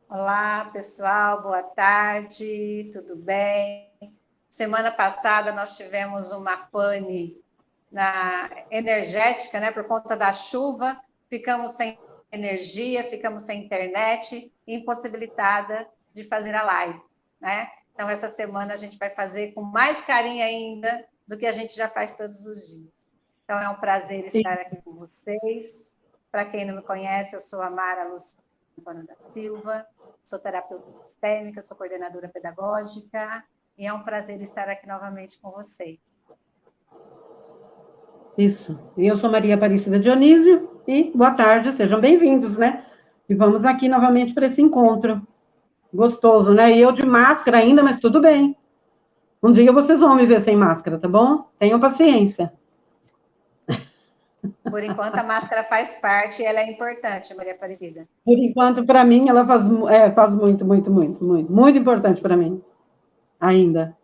Olá, pessoal, boa tarde, tudo bem? Semana passada nós tivemos uma pane energética, né, por conta da chuva, ficamos sem energia, ficamos sem internet, impossibilitada de fazer a live, né? Então, essa semana a gente vai fazer com mais carinho ainda do que a gente já faz todos os dias. Então, é um prazer estar aqui com vocês. Para quem não me conhece, eu sou a Mara Luciana Antônio da Silva, sou terapeuta sistêmica, sou coordenadora pedagógica, e é um prazer estar aqui novamente com vocês. Isso. Eu sou Maria Aparecida Dionísio e boa tarde, sejam bem-vindos, né? E vamos aqui novamente para esse encontro gostoso, né? E eu de máscara ainda, mas tudo bem. Um dia vocês vão me ver sem máscara, tá bom? Tenham paciência. Por enquanto, a máscara faz parte e ela é importante, Maria Aparecida. Por enquanto, para mim, ela faz muito importante para mim, ainda.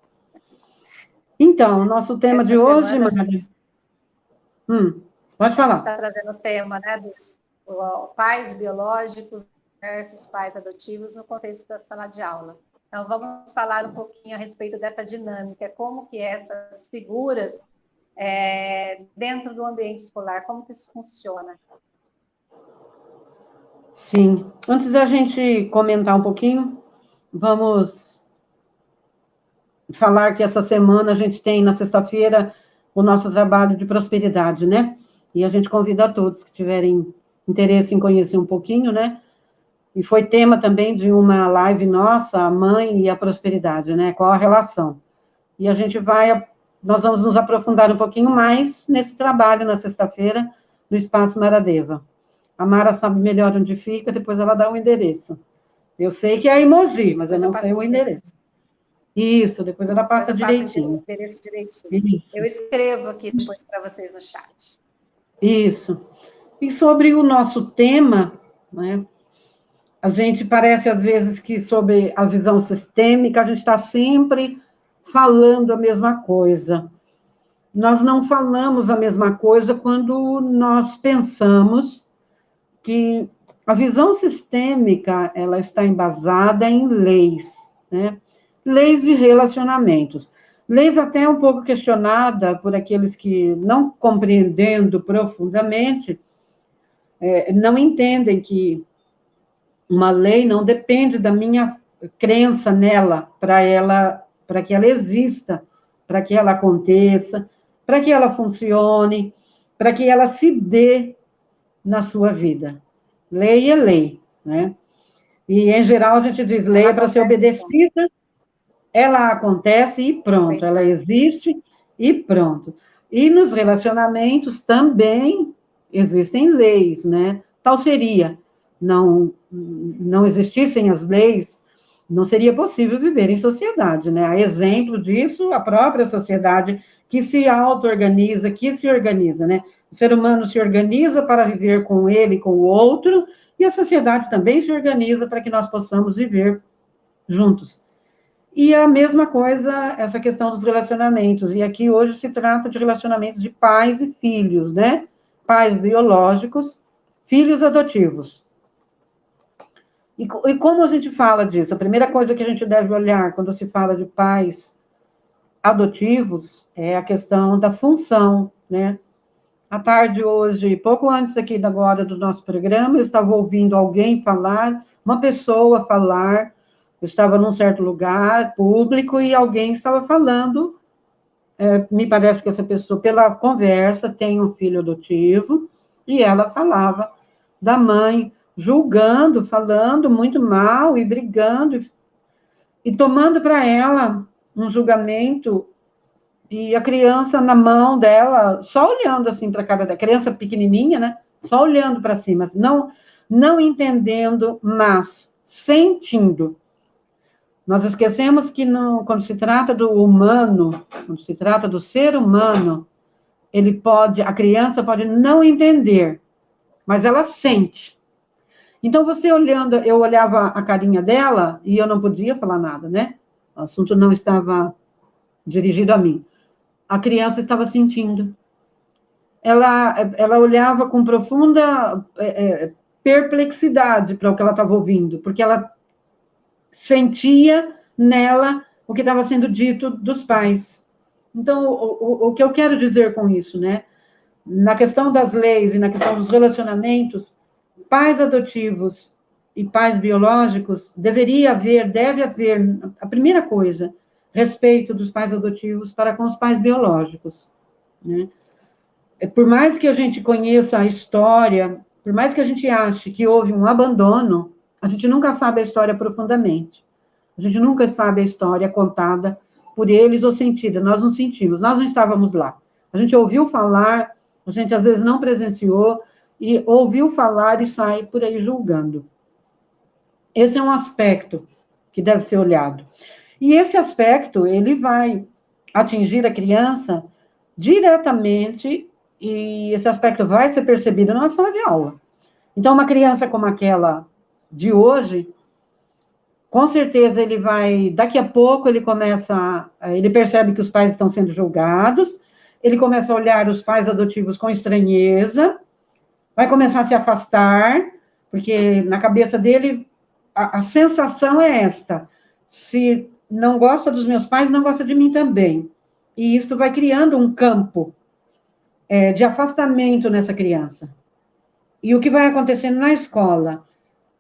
Então, nosso tema de hoje, Maria... pode falar. A gente está trazendo o tema, né, dos pais biológicos versus pais adotivos no contexto da sala de aula. Então, vamos falar um pouquinho a respeito dessa dinâmica, como que essas figuras dentro do ambiente escolar, como que isso funciona. Sim. Antes da gente comentar um pouquinho, vamos falar que essa semana a gente tem, na sexta-feira, o nosso trabalho de prosperidade, né? E a gente convida a todos que tiverem interesse em conhecer um pouquinho, né? E foi tema também de uma live nossa, a mãe e a prosperidade, né? Qual a relação? E nós vamos nos aprofundar um pouquinho mais nesse trabalho na sexta-feira, no Espaço Maradeva. A Mara sabe melhor onde fica, depois ela dá o endereço. Eu sei que é Emoji, mas eu não sei o endereço. Isso, depois ela passa direitinho. O endereço direitinho. Isso. Eu escrevo aqui depois para vocês no chat. Isso. E sobre o nosso tema, né? A gente parece, às vezes, que sobre a visão sistêmica, a gente está sempre falando a mesma coisa. Nós não falamos a mesma coisa quando nós pensamos que a visão sistêmica, ela está embasada em leis, né? Leis de relacionamentos. Leis até um pouco questionada por aqueles que, não compreendendo profundamente, não entendem que uma lei não depende da minha crença nela, para que ela exista, para que ela aconteça, para que ela funcione, para que ela se dê na sua vida. Lei é lei, né? E, em geral, a gente diz lei é para ser obedecida, ela acontece e pronto, ela existe e pronto. E nos relacionamentos também existem leis, né? Tal seria, não existissem as leis, não seria possível viver em sociedade, né? A exemplo disso, a própria sociedade que se auto-organiza, que se organiza, né? O ser humano se organiza para viver com ele e com o outro, e a sociedade também se organiza para que nós possamos viver juntos. E a mesma coisa, essa questão dos relacionamentos. E aqui hoje se trata de relacionamentos de pais e filhos, né? Pais biológicos, filhos adotivos. E como a gente fala disso? A primeira coisa que a gente deve olhar quando se fala de pais adotivos é a questão da função, né? À tarde hoje, pouco antes aqui agora do nosso programa, eu estava ouvindo alguém falar, uma pessoa falar. Eu estava num certo lugar público e alguém estava falando, me parece que essa pessoa, pela conversa, tem um filho adotivo, e ela falava da mãe, julgando, falando muito mal e brigando, e tomando para ela um julgamento, e a criança na mão dela, só olhando assim para a cara da criança pequenininha, né? Só olhando para cima, não entendendo, mas sentindo. Nós esquecemos que quando se trata do humano, quando se trata do ser humano, a criança pode não entender, mas ela sente. Então, eu olhava a carinha dela e eu não podia falar nada, né? O assunto não estava dirigido a mim. A criança estava sentindo. Ela olhava com profunda perplexidade para o que ela estava ouvindo, porque ela sentia nela o que estava sendo dito dos pais. Então, o que eu quero dizer com isso, né? Na questão das leis e na questão dos relacionamentos, pais adotivos e pais biológicos, deve haver, a primeira coisa, respeito dos pais adotivos para com os pais biológicos, né? Por mais que a gente conheça a história, por mais que a gente ache que houve um abandono, a gente nunca sabe a história profundamente. A gente nunca sabe a história contada por eles ou sentida. Nós não sentimos, nós não estávamos lá. A gente ouviu falar, a gente às vezes não presenciou, e ouviu falar e sai por aí julgando. Esse é um aspecto que deve ser olhado. E esse aspecto, ele vai atingir a criança diretamente, e esse aspecto vai ser percebido na sala de aula. Então, uma criança como aquela de hoje, com certeza ele vai, daqui a pouco ele percebe que os pais estão sendo julgados, ele começa a olhar os pais adotivos com estranheza, vai começar a se afastar, porque na cabeça dele a sensação é esta: se não gosta dos meus pais, não gosta de mim também. E isso vai criando um campo de afastamento nessa criança. E o que vai acontecendo na escola?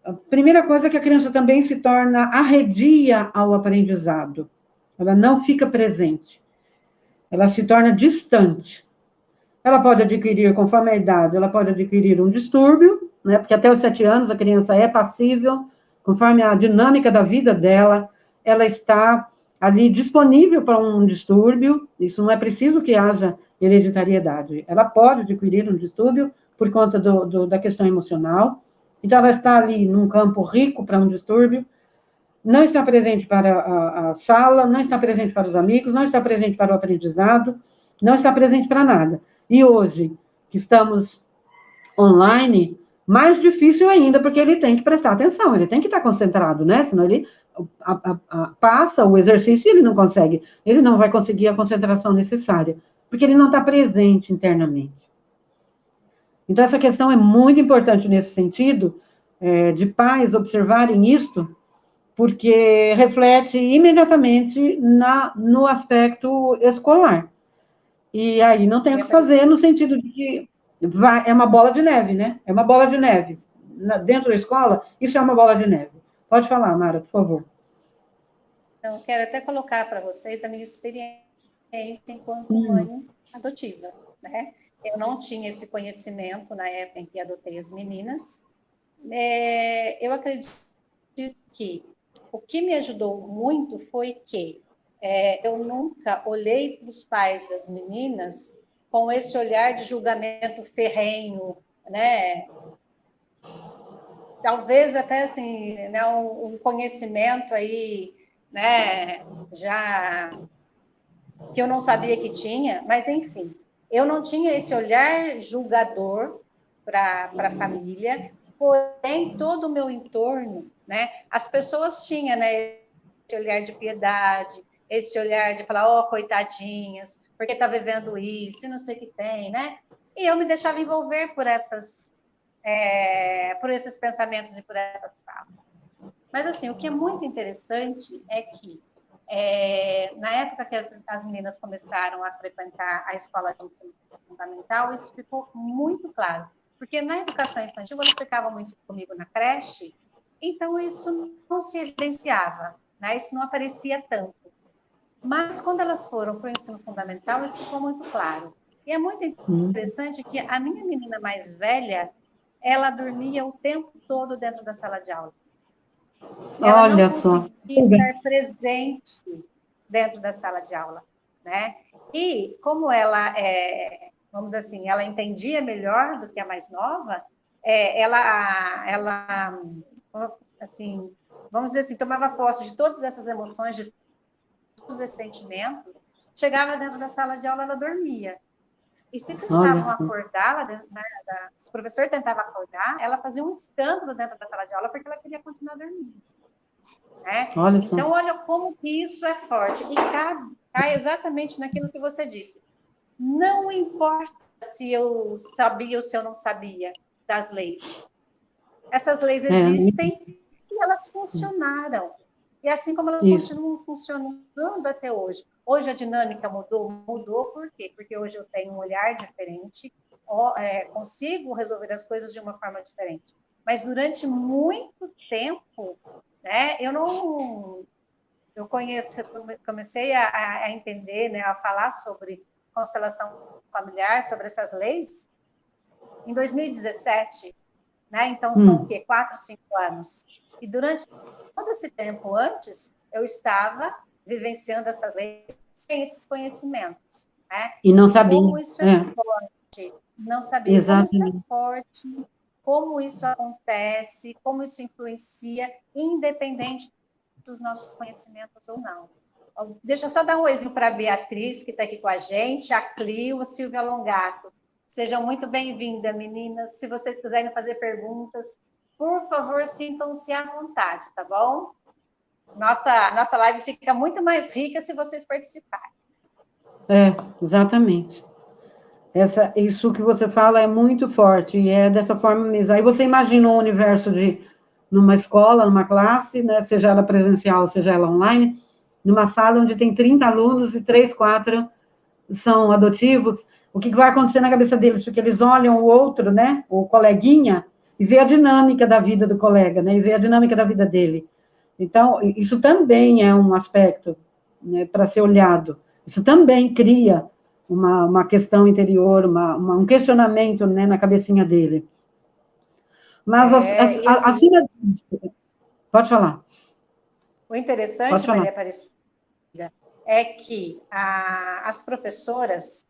A primeira coisa é que a criança também se torna arredia ao aprendizado. Ela não fica presente. Ela se torna distante. Ela pode adquirir, conforme a idade, ela pode adquirir um distúrbio, né? Porque até os 7 anos a criança é passível, conforme a dinâmica da vida dela, ela está ali disponível para um distúrbio. Isso não é preciso que haja hereditariedade. Ela pode adquirir um distúrbio por conta da questão emocional. Então, ela está ali num campo rico para um distúrbio, não está presente para a sala, não está presente para os amigos, não está presente para o aprendizado, não está presente para nada. E hoje, que estamos online, mais difícil ainda, porque ele tem que prestar atenção, ele tem que estar concentrado, né? Senão ele passa o exercício e ele não consegue, ele não vai conseguir a concentração necessária, porque ele não está presente internamente. Então, essa questão é muito importante nesse sentido, de pais observarem isto, porque reflete imediatamente no aspecto escolar. E aí não tem o que fazer no sentido de que é uma bola de neve, né? É uma bola de neve. Dentro da escola, isso é uma bola de neve. Pode falar, Mara, por favor. Então, quero até colocar para vocês a minha experiência enquanto mãe adotiva, né? Eu não tinha esse conhecimento na época em que adotei as meninas. Eu acredito que o que me ajudou muito foi que eu nunca olhei para os pais das meninas com esse olhar de julgamento ferrenho, né? Talvez até assim, né, um conhecimento aí, né, já que eu não sabia que tinha, mas enfim, eu não tinha esse olhar julgador para a família, porém todo o meu entorno, né, as pessoas tinham, né, esse olhar de piedade, esse olhar de falar, oh, coitadinhas, porque está vivendo isso, e não sei o que tem, né? E eu me deixava envolver por esses pensamentos e por essas falas. Mas, assim, o que é muito interessante é que, na época que as meninas começaram a frequentar a escola de ensino fundamental, isso ficou muito claro. Porque na educação infantil, elas ficavam muito comigo na creche, então isso não se evidenciava, né? Isso não aparecia tanto. Mas quando elas foram para o ensino fundamental, isso ficou muito claro. E é muito interessante que a minha menina mais velha, ela dormia o tempo todo dentro da sala de aula. Ela não conseguia estar presente dentro da sala de aula, né? E como ela, vamos dizer assim, ela entendia melhor do que a mais nova, ela, assim, vamos dizer assim, tomava posse de todas essas emoções, de todos esses sentimentos, chegava dentro da sala de aula, ela dormia. E se tentavam acordá-la, né, se o professor tentava acordar, ela fazia um escândalo dentro da sala de aula porque ela queria continuar dormindo. Né? Então, olha como que isso é forte. E cai exatamente naquilo que você disse. Não importa se eu sabia ou se eu não sabia das leis. Essas leis existem e elas funcionaram. E assim como elas continuam funcionando até hoje. Hoje a dinâmica mudou? Mudou por quê? Porque hoje eu tenho um olhar diferente, consigo resolver as coisas de uma forma diferente. Mas durante muito tempo, né, eu comecei a entender, né, a falar sobre constelação familiar, sobre essas leis, em 2017, né? Então são o quê? 4, 5 anos. E durante todo esse tempo antes, eu estava vivenciando essas leis sem esses conhecimentos, né? E não sabia. Como isso é forte, não sabia. Exatamente. Como isso é forte, como isso acontece, como isso influencia, independente dos nossos conhecimentos ou não. Deixa eu só dar um exemplo para a Beatriz, que está aqui com a gente, a Clio, a Silvia Longato. Sejam muito bem-vindas, meninas. Se vocês quiserem fazer perguntas, por favor, sintam-se à vontade, tá bom? Nossa live fica muito mais rica se vocês participarem. Exatamente. Isso que você fala é muito forte, e é dessa forma mesmo. Aí você imagina um universo numa escola, numa classe, né, seja ela presencial, seja ela online, numa sala onde tem 30 alunos e 3, 4 são adotivos, o que vai acontecer na cabeça deles? Porque eles olham o outro, né, o coleguinha, e vê a dinâmica da vida do colega, né, e vê a dinâmica da vida dele. Então, isso também é um aspecto, né, para ser olhado. Isso também cria uma questão interior, um questionamento, né, na cabecinha dele. Mas, acima disso... Pode falar. O interessante, Maria Aparecida, é que as professoras,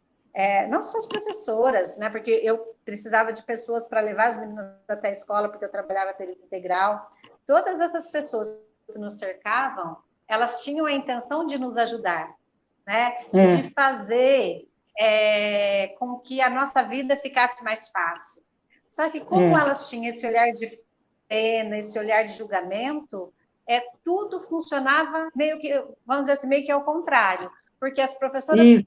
não só as professoras, né, porque eu precisava de pessoas para levar as meninas até a escola, porque eu trabalhava período integral, todas essas pessoas que nos cercavam, elas tinham a intenção de nos ajudar, né, de fazer com que a nossa vida ficasse mais fácil. Só que como elas tinham esse olhar de pena, esse olhar de julgamento, tudo funcionava meio que, vamos dizer assim, meio que ao contrário, porque as professoras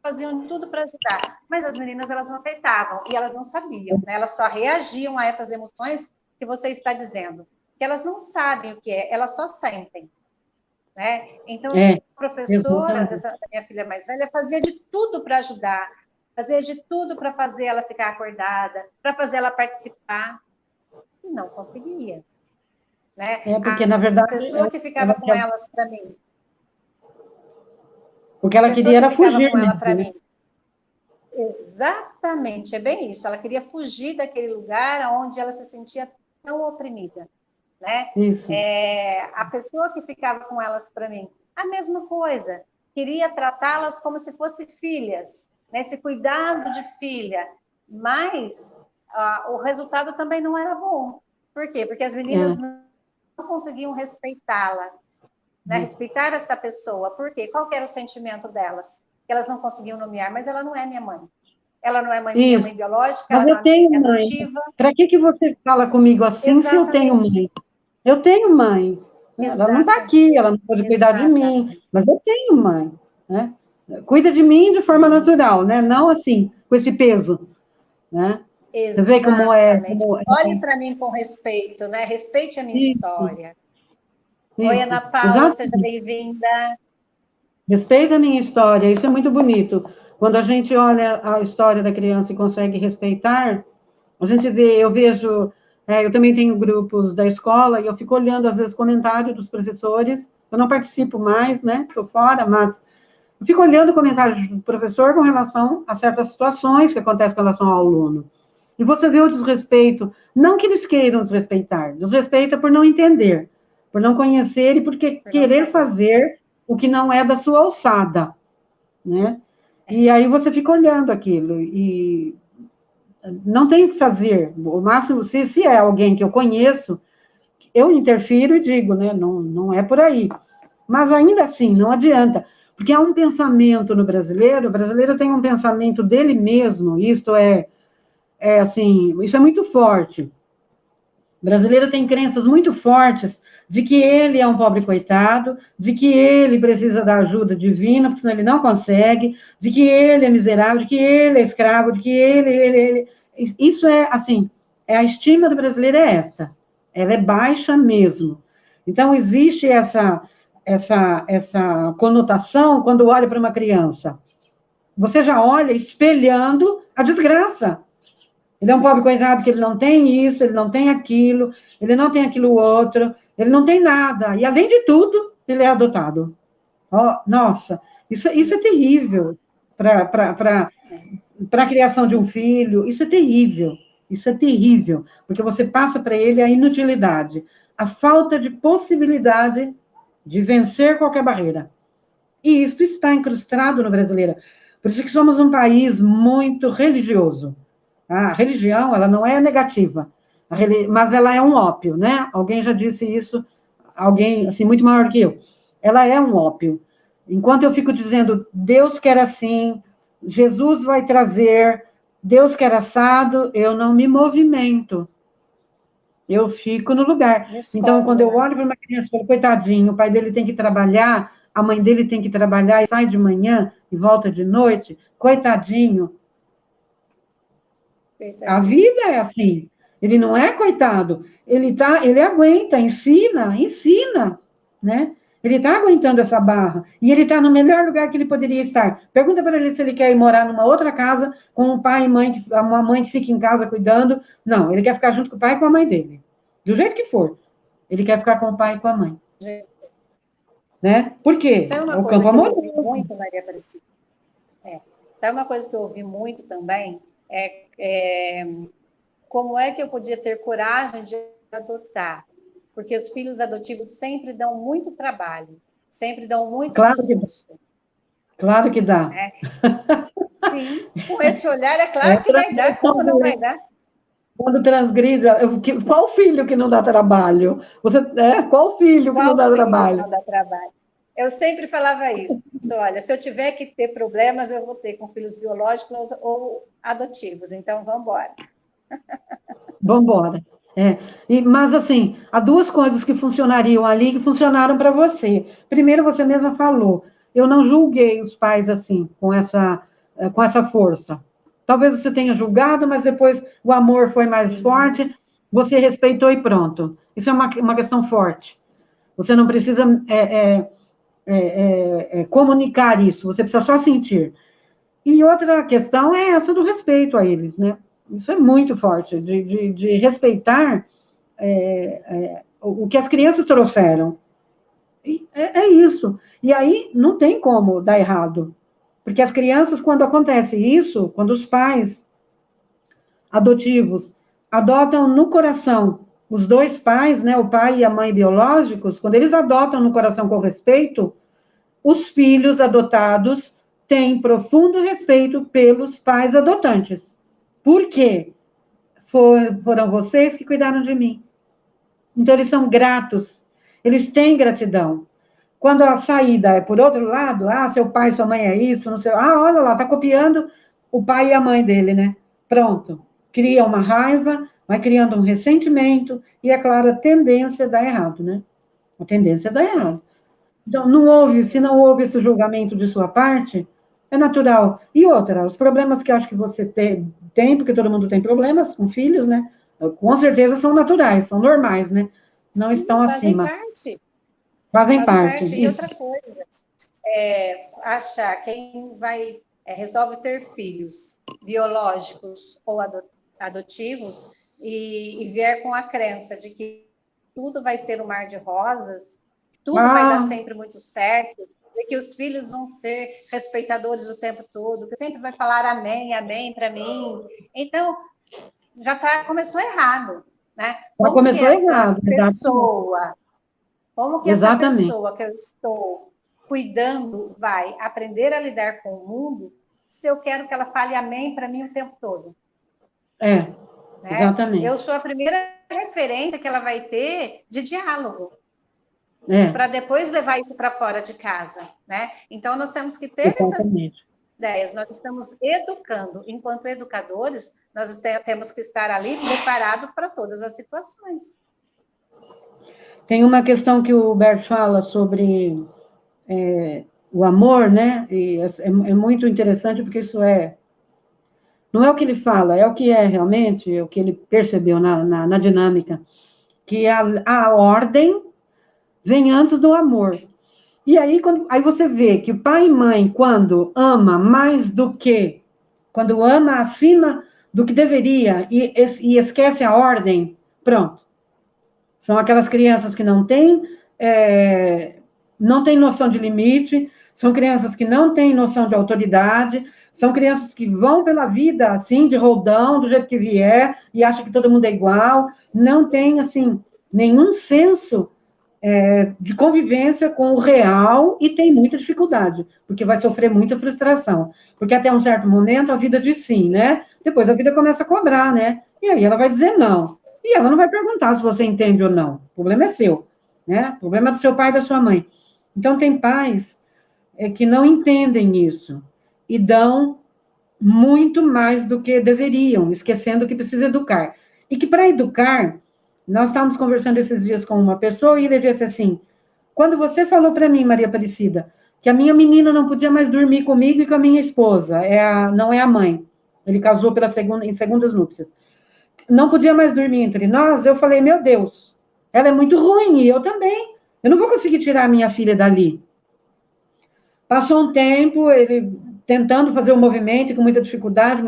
faziam tudo para ajudar, mas as meninas, elas não aceitavam, e elas não sabiam, né? Elas só reagiam a essas emoções que você está dizendo, que elas não sabem o que é, elas só sentem, né? Então, a professora da minha filha mais velha fazia de tudo para ajudar, fazia de tudo para fazer ela ficar acordada, para fazer ela participar, e não conseguia. Né? Porque, na verdade... A pessoa que ficava com elas para mim. O que ela queria era fugir. Com ela para mim. Exatamente, é bem isso. Ela queria fugir daquele lugar onde ela se sentia tão oprimida. Né? Isso. A pessoa que ficava com elas para mim, a mesma coisa. Queria tratá-las como se fossem filhas, né? Esse cuidado de filha. Mas o resultado também não era bom. Por quê? Porque as meninas não conseguiam respeitá-la, né? Respeitar essa pessoa. Por quê? Qual que era o sentimento delas? Que elas não conseguiam nomear, mas ela não é minha mãe. Ela não é minha mãe biológica, mas ela eu tenho não é mãe. adotiva. Para que você fala comigo assim se eu tenho mãe? Eu tenho mãe. Ela não está aqui, ela não pode cuidar de mim, mas eu tenho mãe. Né? Cuida de mim de forma natural, né? Não assim, com esse peso. Né? Você vê como Olhe para mim com respeito, né? Respeite a minha história. Oi, Ana Paula, exatamente. Seja bem-vinda. Respeita a minha história, isso é muito bonito. Quando a gente olha a história da criança e consegue respeitar, a gente vê, eu vejo, eu também tenho grupos da escola e eu fico olhando, às vezes, comentários dos professores, eu não participo mais, né, estou fora, mas eu fico olhando comentários do professor com relação a certas situações que acontecem com relação ao aluno. E você vê o desrespeito, não que eles queiram desrespeitar, desrespeita por não entender, por não conhecer e por querer fazer o que não é da sua alçada, né? E aí você fica olhando aquilo e não tem o que fazer. O máximo, se é alguém que eu conheço, eu interfiro e digo, né? Não é por aí. Mas ainda assim, não adianta, porque há um pensamento no brasileiro, o brasileiro tem um pensamento dele mesmo, isto assim, isso é muito forte. O brasileiro tem crenças muito fortes de que ele é um pobre coitado, de que ele precisa da ajuda divina, porque senão ele não consegue, de que ele é miserável, de que ele é escravo, de que ele... Isso é, assim, a estima do brasileiro é essa. Ela é baixa mesmo. Então, existe essa conotação quando olha para uma criança. Você já olha espelhando a desgraça. Ele é um pobre coitado que ele não tem isso, ele não tem aquilo, ele não tem aquilo outro, ele não tem nada. E, além de tudo, ele é adotado. Oh, nossa, isso é terrível para a criação de um filho. Isso é terrível. Isso é terrível, porque você passa para ele a inutilidade, a falta de possibilidade de vencer qualquer barreira. E isso está incrustado no brasileiro. Por isso que somos um país muito religioso. A religião, ela não é negativa, mas ela é um ópio, né? Alguém já disse isso, alguém, assim, muito maior que eu. Ela é um ópio. Enquanto eu fico dizendo, Deus quer assim, Jesus vai trazer, Deus quer assado, eu não me movimento. Eu fico no lugar. Então, quando eu olho para uma criança e falo, coitadinho, o pai dele tem que trabalhar, a mãe dele tem que trabalhar e sai de manhã e volta de noite, coitadinho. A vida é assim. Ele não é coitado. Ele aguenta, ensina, né? Ele está aguentando essa barra. E ele está no melhor lugar que ele poderia estar. Pergunta para ele se ele quer ir morar numa outra casa com um pai e mãe, uma mãe que fica em casa cuidando. Não, ele quer ficar junto com o pai e com a mãe dele. Do jeito que for. Ele quer ficar com o pai e com a mãe. Né? Por quê? Isso é uma coisa que eu ouvi muito, Maria Aparecida. Sabe uma coisa que eu ouvi muito também? Como é que eu podia ter coragem de adotar? Porque os filhos adotivos sempre dão muito trabalho, sempre dão muito desgosto. Claro que dá. Sim, com esse olhar é claro que vai dar, como não vai dar? Quando transgride, qual filho que não dá trabalho? Qual filho que não dá trabalho? Não dá trabalho? Eu sempre falava isso. Olha, se eu tiver que ter problemas, eu vou ter com filhos biológicos ou adotivos. Então, vamos embora. Vamos embora. Mas, assim, há duas coisas que funcionariam ali que funcionaram para você. Primeiro, você mesma falou, eu não julguei os pais assim, com essa força. Talvez você tenha julgado, mas depois o amor foi mais forte, você respeitou e pronto. Isso é uma questão forte. Você não precisa comunicar isso, você precisa só sentir. E outra questão é essa do respeito a eles, né? Isso é muito forte, de respeitar o que as crianças trouxeram. É isso. E aí não tem como dar errado. Porque as crianças, quando acontece isso, quando os pais adotivos adotam no coração os dois pais, né, o pai e a mãe biológicos, quando eles adotam no coração com respeito, os filhos adotados têm profundo respeito pelos pais adotantes. Por quê? Foram vocês que cuidaram de mim. Então, eles são gratos. Eles têm gratidão. Quando a saída é por outro lado, seu pai, sua mãe é isso, não sei, olha lá, tá copiando o pai e a mãe dele, né? Pronto. Cria uma raiva, vai criando um ressentimento, e, é claro, a tendência dá errado, né? A tendência dá errado. Então, se não houve esse julgamento de sua parte, é natural. E outra, os problemas que eu acho que você tem, porque todo mundo tem problemas com filhos, né? Com certeza são naturais, são normais, né? Não estão acima. Fazem parte. E outra coisa, achar quem resolve ter filhos biológicos ou adotivos e vier com a crença de que tudo vai ser um mar de rosas, tudo vai dar sempre muito certo, e que os filhos vão ser respeitadores o tempo todo, que sempre vai falar amém, amém para mim. Então, começou errado, né? Como que essa pessoa que eu estou cuidando vai aprender a lidar com o mundo se eu quero que ela fale amém para mim o tempo todo? Né? Exatamente. Eu sou a primeira referência que ela vai ter de diálogo. Para depois levar isso para fora de casa, né? Então, nós temos que ter essas ideias. Nós estamos educando. Enquanto educadores, nós temos que estar ali preparados para todas as situações. Tem uma questão que o Bert fala sobre o amor, né? E é muito interessante, porque isso não é o que ele fala, é o que é realmente, é o que ele percebeu na dinâmica, que a ordem vem antes do amor. E aí, aí você vê que o pai e mãe, quando ama mais do que, quando ama acima do que deveria e esquece a ordem, pronto. São aquelas crianças que não têm noção de limite, são crianças que não têm noção de autoridade, são crianças que vão pela vida, assim, de roldão, do jeito que vier, e acham que todo mundo é igual, não tem, assim, nenhum senso de convivência com o real e tem muita dificuldade, porque vai sofrer muita frustração. Porque até um certo momento a vida diz sim, né? Depois a vida começa a cobrar, né? E aí ela vai dizer não. E ela não vai perguntar se você entende ou não. O problema é seu, né? O problema é do seu pai e da sua mãe. Então, tem pais que não entendem isso e dão muito mais do que deveriam, esquecendo que precisa educar. E que para educar, nós estávamos conversando esses dias com uma pessoa e ele disse assim: quando você falou para mim, Maria Aparecida, que a minha menina não podia mais dormir comigo e com a minha esposa, não é a mãe, ele casou em segundas núpcias, não podia mais dormir entre nós, eu falei, meu Deus, ela é muito ruim, e eu também, eu não vou conseguir tirar a minha filha dali. Passou um tempo, ele tentando fazer o movimento, e com muita dificuldade,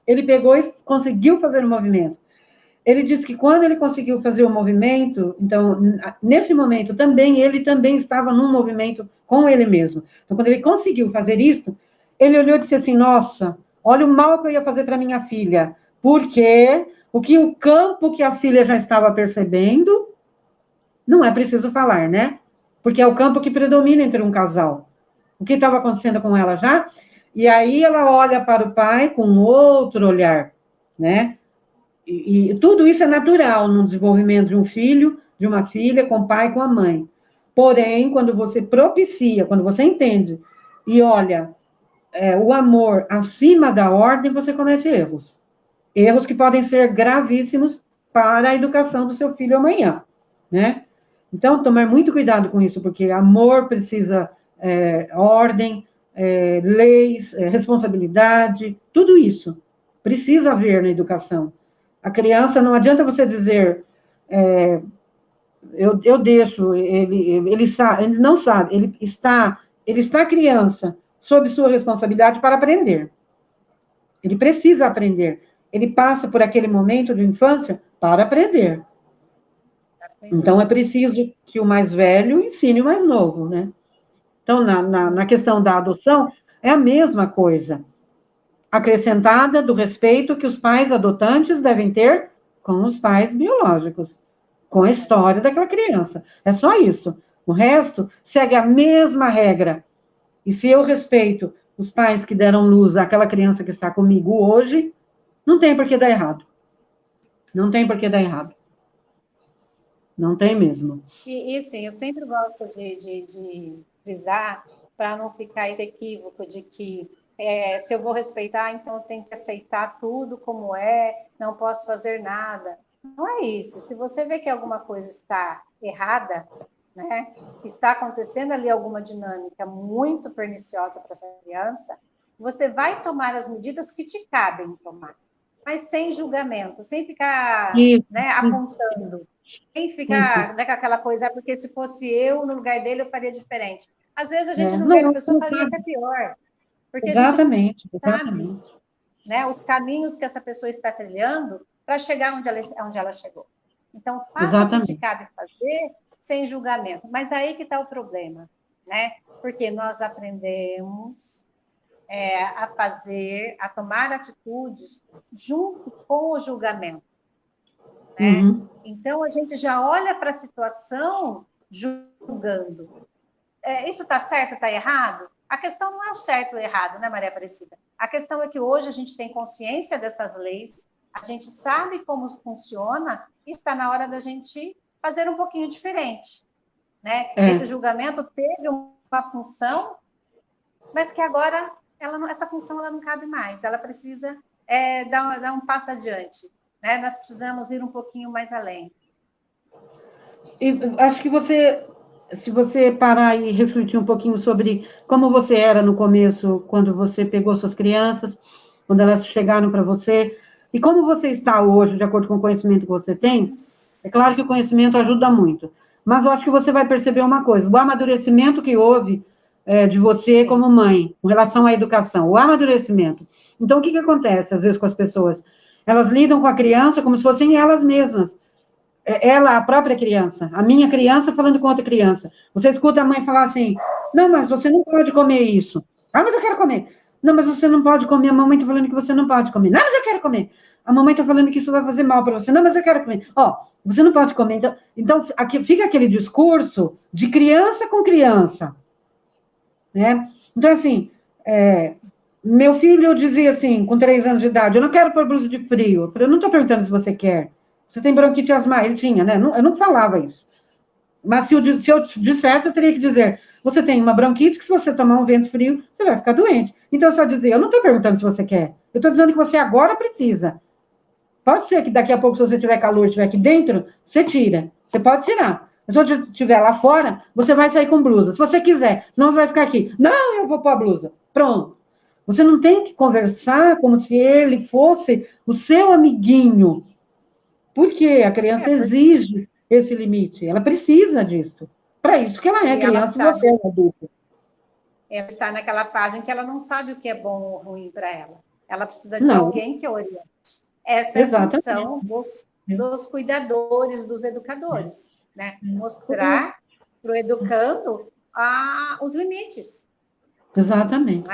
ele pegou e conseguiu fazer o movimento. Ele disse que quando ele conseguiu fazer o movimento, então, nesse momento também, ele também estava num movimento com ele mesmo. Então, quando ele conseguiu fazer isso, ele olhou e disse assim, nossa, olha o mal que eu ia fazer para minha filha, porque o campo que a filha já estava percebendo, não é preciso falar, né? Porque é o campo que predomina entre um casal. O que estava acontecendo com ela já? E aí ela olha para o pai com outro olhar, né? E tudo isso é natural no desenvolvimento de um filho, de uma filha, com o pai e com a mãe. Porém, quando você propicia, quando você entende e olha o amor acima da ordem, você comete erros. Erros que podem ser gravíssimos para a educação do seu filho amanhã, né? Então, tomar muito cuidado com isso, porque amor precisa ordem, leis, responsabilidade, tudo isso precisa haver na educação. A criança, não adianta você dizer, eu deixo, ele não sabe, ele está criança, sob sua responsabilidade para aprender. Ele precisa aprender. Ele passa por aquele momento de infância para aprender. Então, é preciso que o mais velho ensine o mais novo, né? Então, na questão da adoção, é a mesma coisa, acrescentada do respeito que os pais adotantes devem ter com os pais biológicos, com a história daquela criança. É só isso. O resto segue a mesma regra. E se eu respeito os pais que deram luz àquela criança que está comigo hoje, não tem por que dar errado. Não tem por que dar errado. Não tem mesmo. E sim, eu sempre gosto de frisar, para não ficar esse equívoco de que se eu vou respeitar, então eu tenho que aceitar tudo como é, não posso fazer nada. Não é isso. Se você vê que alguma coisa está errada, né, que está acontecendo ali alguma dinâmica muito perniciosa para essa criança, você vai tomar as medidas que te cabem tomar, mas sem julgamento, sem ficar apontando, sem ficar com aquela coisa, porque se fosse eu no lugar dele, eu faria diferente. Às vezes a gente no lugar da pessoa faria até pior. Porque exatamente, a gente sabe, né, os caminhos que essa pessoa está trilhando para chegar onde ela chegou. Então, faça o que te cabe fazer sem julgamento. Mas aí que está o problema, né? Porque nós aprendemos a tomar atitudes junto com o julgamento. Né? Uhum. Então, a gente já olha para a situação julgando. Isso está certo, está errado? A questão não é o certo ou errado, né, Maria Aparecida? A questão é que hoje a gente tem consciência dessas leis, a gente sabe como funciona e está na hora da gente fazer um pouquinho diferente. Né? Esse julgamento teve uma função, mas que agora essa função ela não cabe mais, ela precisa dar um passo adiante. Né? Nós precisamos ir um pouquinho mais além. E acho que se você parar e refletir um pouquinho sobre como você era no começo, quando você pegou suas crianças, quando elas chegaram para você, e como você está hoje, de acordo com o conhecimento que você tem, é claro que o conhecimento ajuda muito, mas eu acho que você vai perceber uma coisa, o amadurecimento que houve de você como mãe, com relação à educação, o amadurecimento. Então, o que acontece, às vezes, com as pessoas? Elas lidam com a criança como se fossem elas mesmas. Ela, a própria criança, a minha criança falando com outra criança. Você escuta a mãe falar assim, não, mas você não pode comer isso. Ah, mas eu quero comer. Não, mas você não pode comer. A mamãe está falando que você não pode comer. Não, mas eu quero comer. A mamãe está falando que isso vai fazer mal para você. Não, mas eu quero comer. Ó, você não pode comer. Então aqui fica aquele discurso de criança com criança. Né? Então, assim, meu filho dizia assim, com 3 anos de idade, eu não quero pôr blusa de frio. Eu falei, eu não estou perguntando se você quer. Você tem bronquite asmática? Ele tinha, né? Eu não falava isso. Mas se eu dissesse, eu teria que dizer, você tem uma bronquite que se você tomar um vento frio, você vai ficar doente. Então, eu só dizia, eu não estou perguntando se você quer. Eu estou dizendo que você agora precisa. Pode ser que daqui a pouco, se você tiver calor, estiver aqui dentro, você tira. Você pode tirar. Se você estiver lá fora, você vai sair com blusa. Se você quiser, senão você vai ficar aqui. Não, eu vou pôr a blusa. Pronto. Você não tem que conversar como se ele fosse o seu amiguinho. Porque a criança exige esse limite, ela precisa disso. Para isso que ela é criança e você é um adulto. Ela está naquela fase em que ela não sabe o que é bom ou ruim para ela. Ela precisa de alguém que oriente. Essa é a função dos cuidadores, dos educadores. Né? Mostrar para o educando os limites. Exatamente.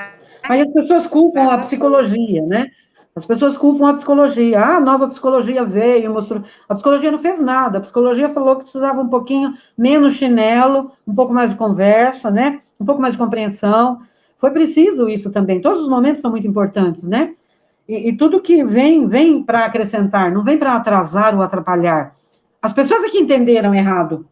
Aí as pessoas culpam a psicologia, né? As pessoas culpam a psicologia. Ah, a nova psicologia veio, mostrou. A psicologia não fez nada. A psicologia falou que precisava um pouquinho menos chinelo, um pouco mais de conversa, né? Um pouco mais de compreensão. Foi preciso isso também. Todos os momentos são muito importantes, né? E tudo que vem para acrescentar, não vem para atrasar ou atrapalhar. As pessoas é que entenderam errado.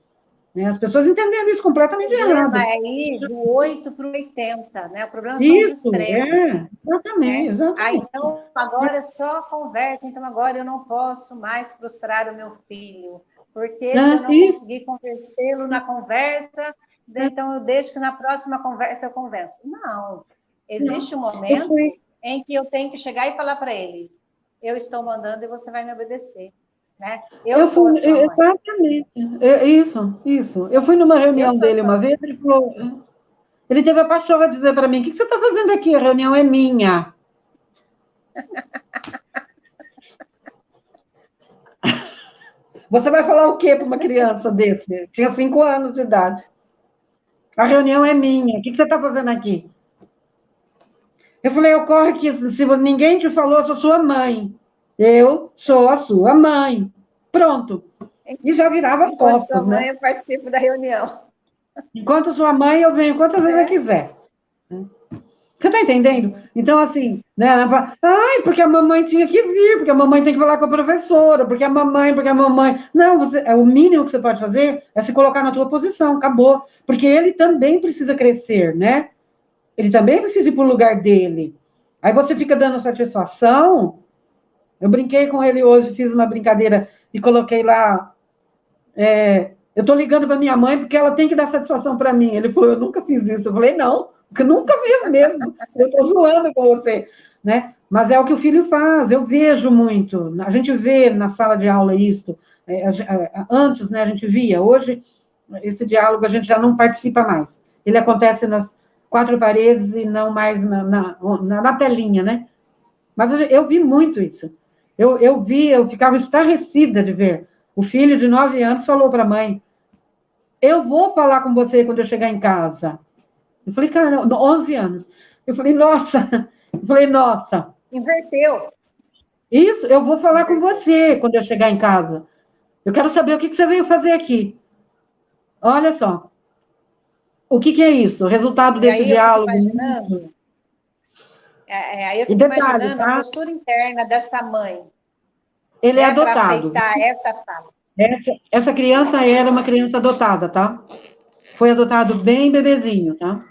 Né? As pessoas entenderam isso completamente errado. É aí do 8 para o 80, né? O problema são isso, os extremos. Exatamente, exatamente. Aí, então, agora é só conversa, então agora eu não posso mais frustrar o meu filho, porque se eu não conseguir convencê-lo na conversa, então eu deixo que na próxima conversa eu convenço. Não, existe um momento em que eu tenho que chegar e falar para ele, eu estou mandando e você vai me obedecer. Né? Eu sou a sua mãe. Exatamente. Isso. Eu fui numa reunião dele uma vez, ele falou, ele teve a pachorra de dizer para mim, o que você está fazendo aqui? A reunião é minha. Você vai falar o quê para uma criança desse? Tinha 5 anos de idade. A reunião é minha. O que você está fazendo aqui? Eu falei, ocorre que se ninguém te falou, eu sou sua mãe. Eu sou a sua mãe. Pronto. E já virava as costas, sua mãe, eu participo da reunião. Enquanto sua mãe, eu venho quantas vezes eu quiser. Você está entendendo? Então, assim, né? Ai, porque a mamãe tinha que vir, porque a mamãe tem que falar com a professora, porque a mamãe. Não, o mínimo que você pode fazer é se colocar na tua posição, acabou. Porque ele também precisa crescer, né? Ele também precisa ir para o lugar dele. Aí você fica dando satisfação. Eu brinquei com ele hoje, fiz uma brincadeira e coloquei lá. Eu estou ligando para minha mãe porque ela tem que dar satisfação para mim. Ele falou, eu nunca fiz isso. Eu falei, não, eu nunca fiz mesmo. Eu estou zoando com você. Né? Mas é o que o filho faz, eu vejo muito. A gente vê na sala de aula isso. Antes, né, a gente via. Hoje, esse diálogo a gente já não participa mais. Ele acontece nas 4 paredes e não mais na telinha, né? Mas eu vi muito isso. Eu ficava estarrecida de ver. O filho de 9 anos falou para a mãe, eu vou falar com você quando eu chegar em casa. Eu falei, cara, 11 anos. Eu falei, nossa. Inverteu. Isso, eu vou falar com você quando eu chegar em casa. Eu quero saber o que você veio fazer aqui. Olha só. O que é isso? O resultado desse diálogo. Aí eu fico imaginando a postura interna dessa mãe. Ele é adotado. Para aceitar essa fala. Essa criança era uma criança adotada, tá? Foi adotado bem bebezinho, tá?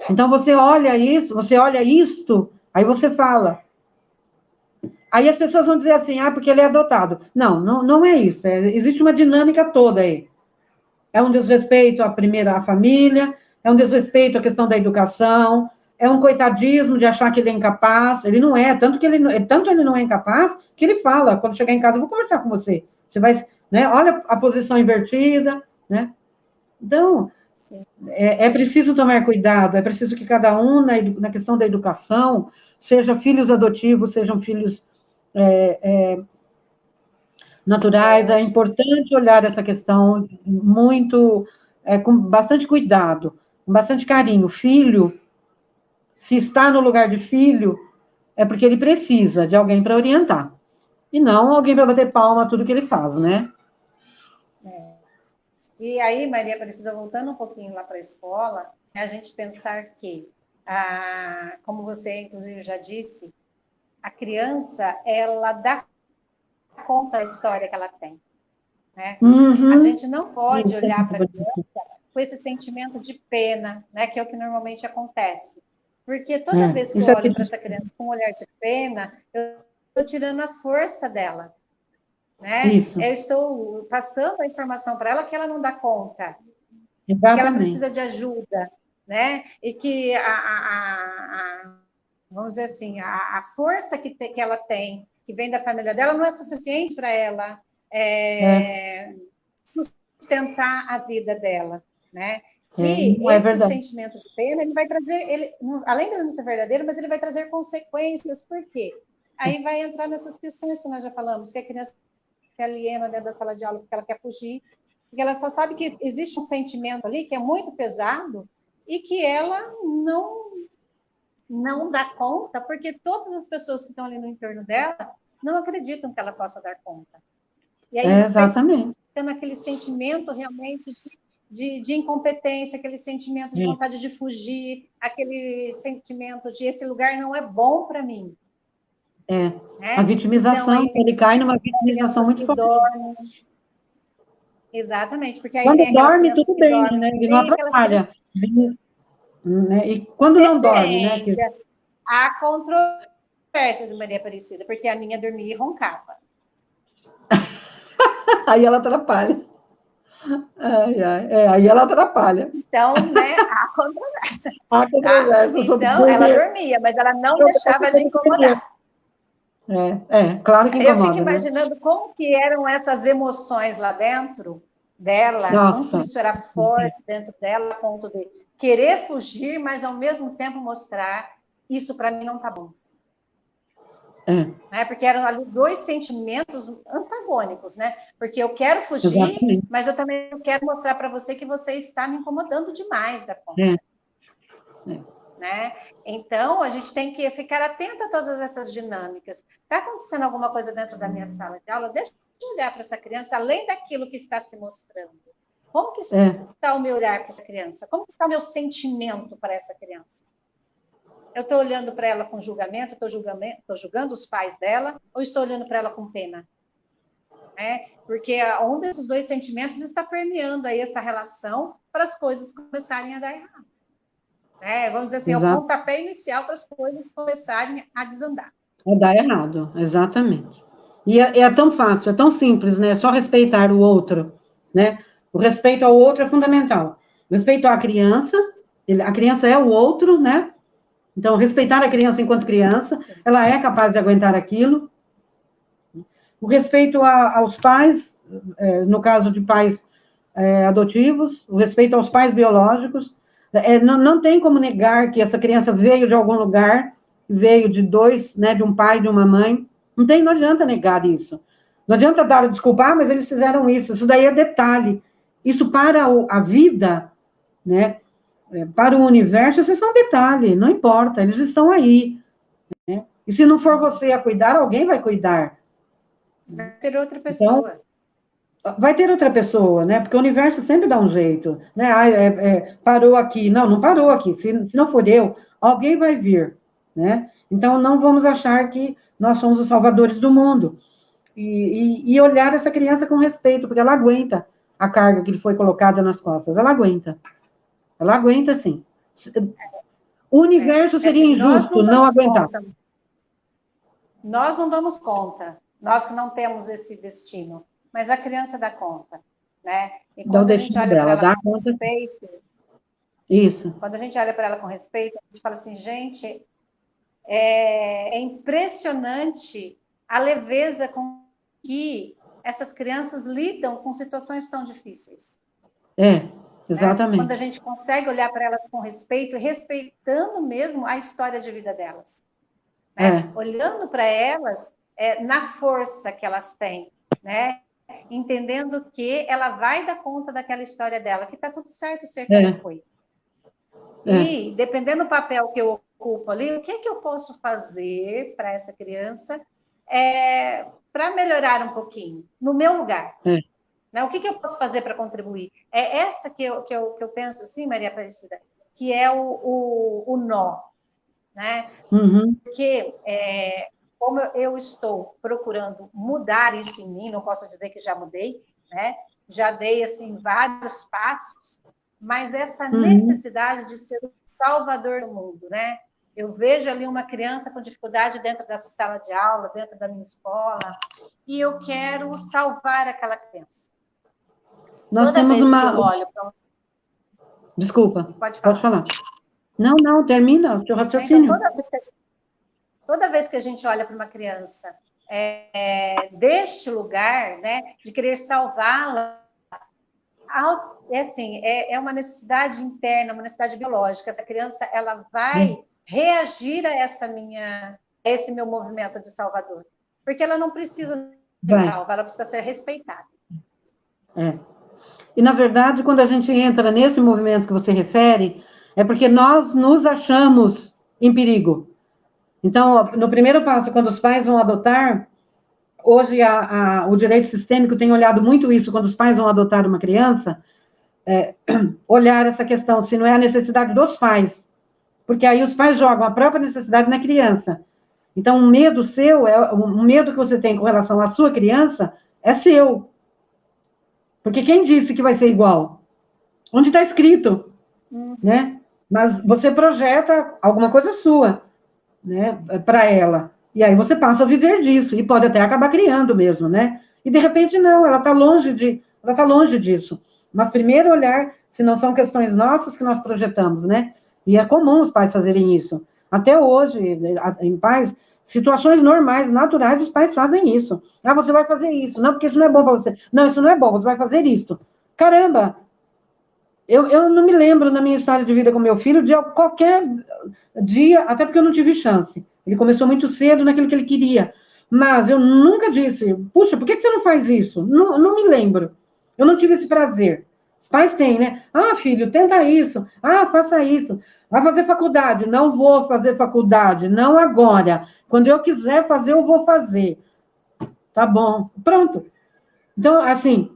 Então você olha isto, aí você fala. Aí as pessoas vão dizer assim, porque ele é adotado. Não é isso. Existe uma dinâmica toda aí. É um desrespeito à família, é um desrespeito à questão da educação, é um coitadismo de achar que ele é incapaz. Ele não é, tanto ele não é incapaz, que ele fala, quando chegar em casa, eu vou conversar com você. Você vai, né? Olha a posição invertida, né? Então, é preciso tomar cuidado, é preciso que cada um, na questão da educação, seja filhos adotivos, sejam filhos naturais, é importante olhar essa questão muito, com bastante cuidado, com bastante carinho. Filho, se está no lugar de filho, é porque ele precisa de alguém para orientar. E não alguém para bater palma a tudo que ele faz, né? E aí, Maria Aparecida, voltando um pouquinho lá para a escola, é a gente pensar que, como você inclusive já disse, a criança, ela dá conta da história que ela tem. Né? Uhum. A gente não pode Isso olhar para a criança com esse sentimento de pena, né, que é o que normalmente acontece. Porque toda vez que eu olho para essa criança com um olhar de pena, eu estou tirando a força dela. Né? Isso. Eu estou passando a informação para ela que ela não dá conta, Exatamente. que ela precisa de ajuda, né? E que vamos dizer assim, a força que ela tem, que vem da família dela, não é suficiente para ela sustentar a vida dela, né? E esse sentimento de pena, ele vai trazer, além de não ser verdadeiro, mas ele vai trazer consequências. Por quê? Aí vai entrar nessas questões que nós já falamos, que a criança se aliena dentro da sala de aula porque ela quer fugir, porque ela só sabe que existe um sentimento ali que é muito pesado e que ela não dá conta, porque todas as pessoas que estão ali no entorno dela não acreditam que ela possa dar conta. E aí exatamente. Tendo aquele sentimento realmente de incompetência, aquele sentimento de vontade de fugir, aquele sentimento de esse lugar não é bom para mim. Né? A vitimização, então, ele cai numa vitimização muito forte. Dormem. Exatamente, porque aí quando tem dorme, tudo bem, dormem, né? Ele não atrapalha. Né? E quando não dorme, né? Que... Há controvérsias, Maria Aparecida, porque a minha dormia e roncava. Aí ela atrapalha. Aí ela atrapalha. Então, né, há controvérsia. Há controvérsia. Então, ela dormia, mas ela não deixava de incomodar. Claro que incomoda. Eu fico imaginando como que eram essas emoções lá dentro dela, como isso era forte dentro dela, a ponto de querer fugir, mas ao mesmo tempo mostrar isso para mim não tá bom. Né? Porque eram ali dois sentimentos antagônicos, né? Porque eu quero fugir, mas eu também quero mostrar para você que você está me incomodando demais da conta. Né? Então, a gente tem que ficar atento a todas essas dinâmicas. Está acontecendo alguma coisa dentro da minha sala de aula? Deixa eu olhar para essa criança, além daquilo que está se mostrando. Como que está o meu olhar para essa criança? Como que está o meu sentimento para essa criança? Eu estou olhando para ela com julgamento, estou julgando os pais dela, ou estou olhando para ela com pena? Porque um desses dois sentimentos está permeando aí essa relação para as coisas começarem a dar errado. Vamos dizer assim, é o pontapé inicial para as coisas começarem a desandar. A dar errado, exatamente. E é tão fácil, é tão simples, né? É só respeitar o outro, né? O respeito ao outro é fundamental. O respeito à criança, a criança é o outro, né? Então, respeitar a criança enquanto criança, ela é capaz de aguentar aquilo. O respeito aos pais, no caso de pais adotivos, o respeito aos pais biológicos. Não tem como negar que essa criança veio de algum lugar, veio de dois, né, de um pai e de uma mãe. Não adianta negar isso. Não adianta dar desculpar, mas eles fizeram isso. Isso daí é detalhe. Isso para a vida, né, para o universo, isso é só um detalhe, não importa, eles estão aí. Né? E se não for você a cuidar, alguém vai cuidar. Vai ter outra pessoa. Então, vai ter outra pessoa, né? Porque o universo sempre dá um jeito, né? Parou aqui. Não parou aqui. Se não for eu, alguém vai vir, né? Então, não vamos achar que nós somos os salvadores do mundo. E olhar essa criança com respeito, porque ela aguenta a carga que lhe foi colocada nas costas. Ela aguenta. Ela aguenta, sim. O universo seria injusto não aguentar. Nós não damos conta. Nós que não temos esse destino. Mas a criança dá conta, né? E quando a gente olha para ela com respeito... Isso. Quando a gente olha para ela com respeito, a gente fala assim, gente, é impressionante a leveza com que essas crianças lidam com situações tão difíceis. Exatamente. Quando a gente consegue olhar para elas com respeito, respeitando mesmo a história de vida delas. Olhando para elas na força que elas têm, né? Entendendo que ela vai dar conta daquela história dela, que está tudo certo ser como foi. E, dependendo do papel que eu ocupo ali, o que é que eu posso fazer para essa criança para melhorar um pouquinho, no meu lugar? Né? O que eu posso fazer para contribuir? É essa que eu penso, assim, Maria Aparecida, que é o nó. Né? Porque, como eu estou procurando mudar isso em mim, não posso dizer que já mudei, né? Já dei assim, vários passos, mas essa necessidade de ser o salvador do mundo, né? Eu vejo ali uma criança com dificuldade dentro da sala de aula, dentro da minha escola, e eu quero salvar aquela criança. Nós temos uma... que eu olho para... Desculpa, pode falar. Não, termina o seu raciocínio. Então, toda vez que a gente olha para uma criança deste lugar, né, de querer salvá-la, é uma necessidade interna, uma necessidade biológica. Essa criança ela vai reagir a esse meu movimento de salvador, porque ela não precisa ser salva, ela precisa ser respeitada. E, na verdade, quando a gente entra nesse movimento que você refere, é porque nós nos achamos em perigo. Então, no primeiro passo, quando os pais vão adotar, hoje o direito sistêmico tem olhado muito isso, quando os pais vão adotar uma criança, olhar essa questão, se não é a necessidade dos pais, porque aí os pais jogam a própria necessidade na criança. Então, um medo seu, um medo que você tem com relação à sua criança, é seu. Porque quem disse que vai ser igual? Onde está escrito, né? Mas você projeta alguma coisa sua, né, para ela. E aí você passa a viver disso, e pode até acabar criando mesmo, né? E de repente não, ela está longe disso. Mas primeiro olhar se não são questões nossas que nós projetamos, né? E é comum os pais fazerem isso. Até hoje, em pais, situações normais, naturais, os pais fazem isso. Ah, você vai fazer isso. Não, porque isso não é bom para você. Não, isso não é bom, você vai fazer isso. Caramba! Eu não me lembro na minha história de vida com meu filho de qualquer dia, até porque eu não tive chance. Ele começou muito cedo naquilo que ele queria. Mas eu nunca disse, puxa, por que você não faz isso? Não me lembro. Eu não tive esse prazer. Os pais têm, né? Ah, filho, tenta isso. Ah, faça isso. Vai fazer faculdade. Não vou fazer faculdade. Não agora. Quando eu quiser fazer, eu vou fazer. Tá bom. Pronto. Então, assim...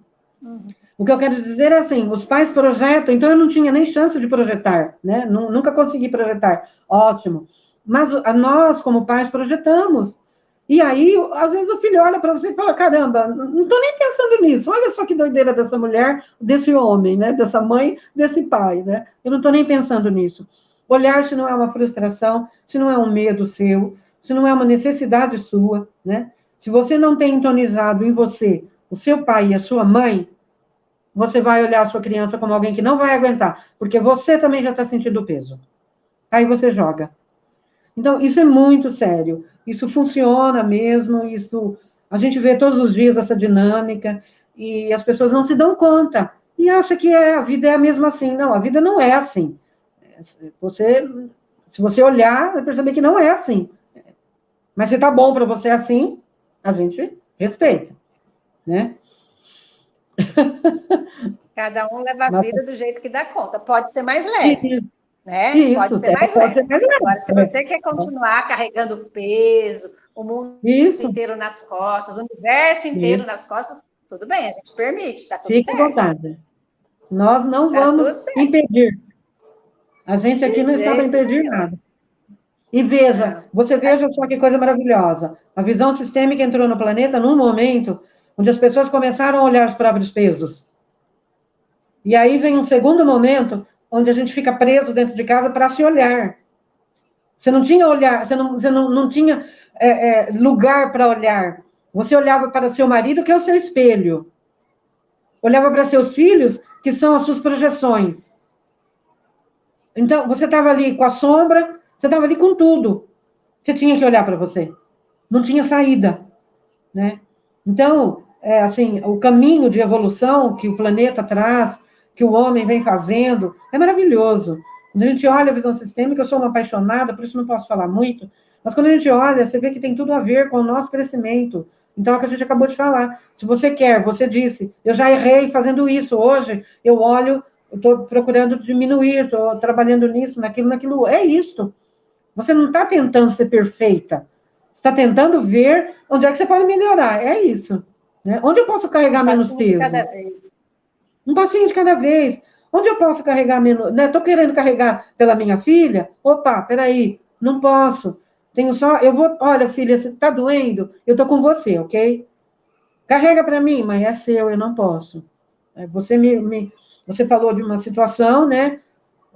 O que eu quero dizer é assim, os pais projetam, então eu não tinha nem chance de projetar, né? Nunca consegui projetar. Ótimo. Mas nós, como pais, projetamos. E aí, às vezes, o filho olha para você e fala, caramba, não estou nem pensando nisso. Olha só que doideira dessa mulher, desse homem, né? Dessa mãe, desse pai, né? Eu não estou nem pensando nisso. Olhar se não é uma frustração, se não é um medo seu, se não é uma necessidade sua, né? Se você não tem entonizado em você o seu pai e a sua mãe, você vai olhar a sua criança como alguém que não vai aguentar, porque você também já está sentindo o peso. Aí você joga. Então, isso é muito sério. Isso funciona mesmo, a gente vê todos os dias essa dinâmica, e as pessoas não se dão conta, e acham que a vida é a mesma assim. Não, a vida não é assim. Se você olhar, vai perceber que não é assim. Mas se está bom para você assim, a gente respeita, né? Cada um leva a vida do jeito que dá conta. Pode ser mais leve, né? Pode ser mais leve. Agora, se você quer continuar carregando peso, o mundo inteiro nas costas, o universo inteiro nas costas, tudo bem, a gente permite, tá tudo certo. Fique à vontade. Nós não vamos impedir. A gente aqui não está para impedir nada. E você veja só que coisa maravilhosa. A visão sistêmica entrou no planeta num momento onde as pessoas começaram a olhar os próprios pesos. E aí vem um segundo momento onde a gente fica preso dentro de casa para se olhar. Você não tinha olhar, você não tinha lugar para olhar. Você olhava para seu marido, que é o seu espelho. Olhava para seus filhos, que são as suas projeções. Então, você estava ali com a sombra, você estava ali com tudo. Você tinha que olhar para você. Não tinha saída, né? Então, assim, o caminho de evolução que o planeta traz, que o homem vem fazendo, é maravilhoso. Quando a gente olha a visão sistêmica, eu sou uma apaixonada, por isso não posso falar muito, mas quando a gente olha, você vê que tem tudo a ver com o nosso crescimento. Então, é o que a gente acabou de falar. Se você quer, você disse, eu já errei fazendo isso. Hoje, eu olho, estou procurando diminuir, estou trabalhando nisso, naquilo. É isso. Você não está tentando ser perfeita. Você está tentando ver onde é que você pode melhorar. É isso. Né? Onde eu posso carregar menos passinho de peso? cada vez. Um passinho de cada vez. Onde eu posso carregar menos? Né? Estou querendo carregar pela minha filha? Opa, peraí, não posso. Tenho só. Eu vou. Olha, filha, você está doendo? Eu estou com você, ok? Carrega para mim, mas é seu, eu não posso. Você falou de uma situação, né?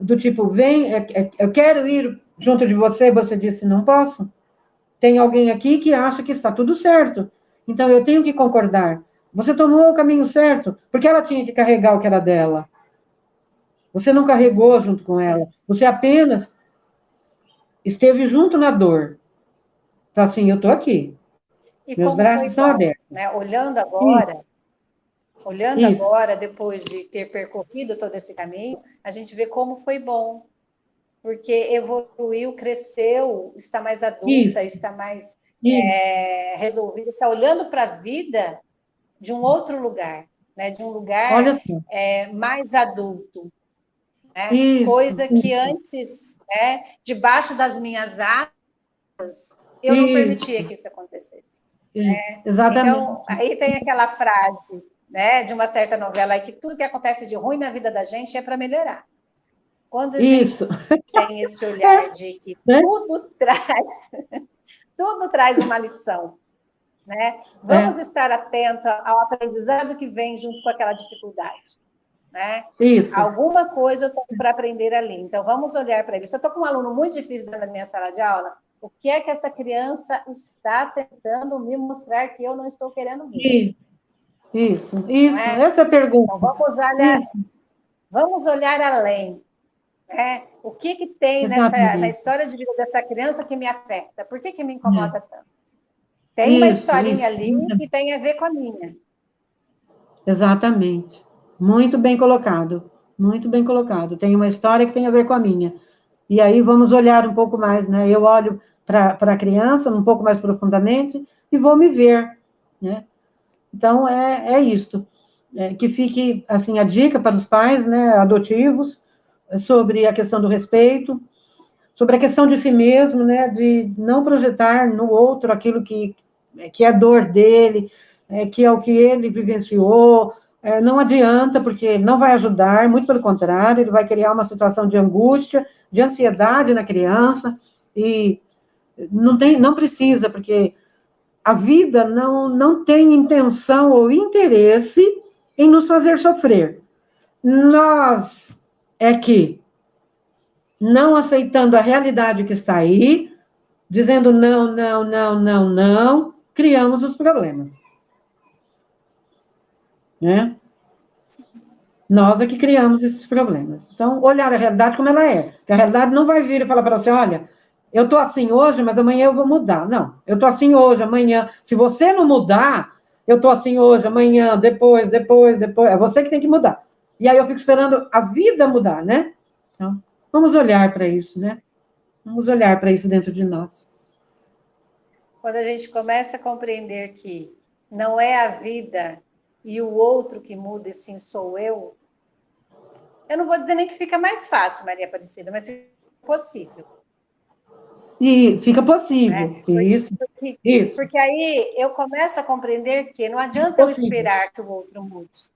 Do tipo, vem, eu quero ir junto de você, você disse, não posso. Tem alguém aqui que acha que está tudo certo. Então, eu tenho que concordar. Você tomou o caminho certo, porque ela tinha que carregar o que era dela. Você não carregou junto com ela. Você apenas esteve junto na dor. Então, assim, eu estou aqui. E Meus como braços foi estão bom, abertos. né? Isso, Olhando isso, agora, depois de ter percorrido todo esse caminho, a gente vê como foi bom, porque evoluiu, cresceu, está mais adulta, isso, está mais isso. resolvida, está olhando para a vida de um outro lugar, né? De um lugar Olha só. mais adulto, né? Isso, Coisa que isso, antes, né, debaixo das minhas asas, eu não isso, permitia que isso acontecesse. isso. Exatamente. Então, aí tem aquela frase, né, de uma certa novela aí, que tudo que acontece de ruim na vida da gente é para melhorar. Quando a gente Isso. tem esse olhar É, de que né? tudo traz uma lição, né? Vamos É, estar atentos ao aprendizado que vem junto com aquela dificuldade, né? isso. Alguma coisa eu tenho para aprender ali. Então, vamos olhar para ele. Se eu estou com um aluno muito difícil na minha sala de aula, o que é que essa criança está tentando me mostrar que eu não estou querendo ver? Não Isso. é? Essa é a pergunta. Então, Isso, vamos olhar além. Né? O que, que tem na exatamente. história de vida dessa criança que me afeta? Por que, que me É. incomoda tanto? Tem uma historinha Isso. ali que tem a ver com a minha. Exatamente. Muito bem colocado. Muito bem colocado. Tem uma história que tem a ver com a minha. E aí vamos olhar um pouco mais, né? Eu olho para a criança um pouco mais profundamente e vou me ver, né? Então, é isso. Que fique, assim, a dica para os pais, né, adotivos, sobre a questão do respeito, sobre a questão de si mesmo, né, de não projetar no outro aquilo que é dor dele, que é o que ele vivenciou. Não adianta, porque não vai ajudar, muito pelo contrário, ele vai criar uma situação de angústia, de ansiedade na criança, e não precisa, porque a vida não tem intenção ou interesse em nos fazer sofrer. Nós é que, não aceitando a realidade que está aí, dizendo não, não, não, não, não, criamos os problemas. Né? Nós é que criamos esses problemas. Então, olhar a realidade como ela é. Porque a realidade não vai vir e falar para você, olha, eu estou assim hoje, mas amanhã eu vou mudar. Não, eu estou assim hoje, amanhã. Se você não mudar, eu estou assim hoje, amanhã, depois. É você que tem que mudar. E aí eu fico esperando a vida mudar, né? Então, vamos olhar para isso, né? Vamos olhar para isso dentro de nós. Quando a gente começa a compreender que não é a vida e o outro que muda, e sim sou eu não vou dizer nem que fica mais fácil, Maria Aparecida, mas fica possível. E fica possível. Né? Isso. Porque aí eu começo a compreender que não Fica adianta eu possível. esperar que o outro mude.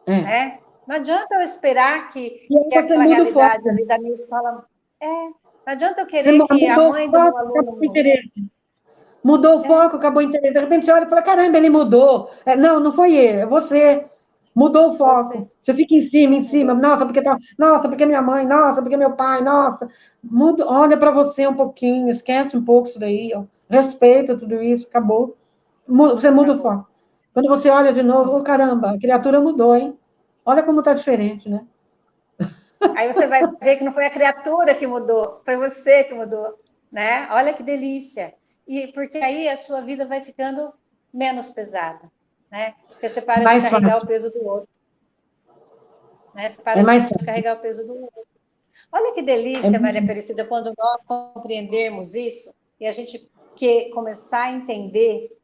É. Né? Não adianta eu esperar E aí que você aquela muda o realidade foco. ali da minha escola. Não adianta eu Você querer que a mudou o mãe do meu foco, aluno acabou o mude. interesse. Mudou o foco, acabou o interesse. De repente você olha e fala, caramba, ele mudou. Não, não foi ele, é você. Mudou o Você foco. Você fica em cima. mudou. Nossa, porque minha mãe, nossa, porque meu pai, nossa. Muda, olha para você um pouquinho, esquece um pouco isso daí. Ó. Respeita tudo isso, acabou. Você muda o Acabou. foco. Quando você olha de novo, oh, caramba, a criatura mudou, hein? Olha como está diferente, né? Aí você vai ver que não foi a criatura que mudou, foi você que mudou, né? Olha que delícia. E porque aí a sua vida vai ficando menos pesada, né? Porque você para de Mais carregar o fácil. peso do outro. né? Você para É mais de fácil. carregar o peso do outro. Olha que delícia, Maria Aparecida, quando nós compreendermos isso e a gente começar a entender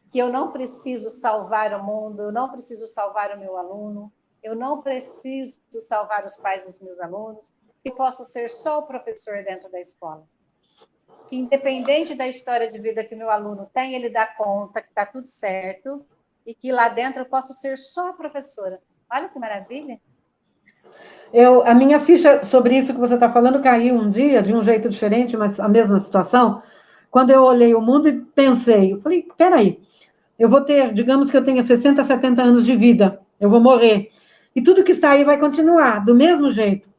que eu não preciso salvar o mundo, eu não preciso salvar o meu aluno, eu não preciso salvar os pais dos meus alunos, eu posso ser só o professor dentro da escola. Que independente da história de vida que meu aluno tem, ele dá conta que está tudo certo e que lá dentro eu posso ser só a professora. Olha que maravilha! A minha ficha sobre isso que você está falando caiu um dia, de um jeito diferente, mas a mesma situação, quando eu olhei o mundo e pensei, eu falei, peraí, eu vou ter, digamos que eu tenha 60, 70 anos de vida, eu vou morrer, e tudo que está aí vai continuar, do mesmo jeito.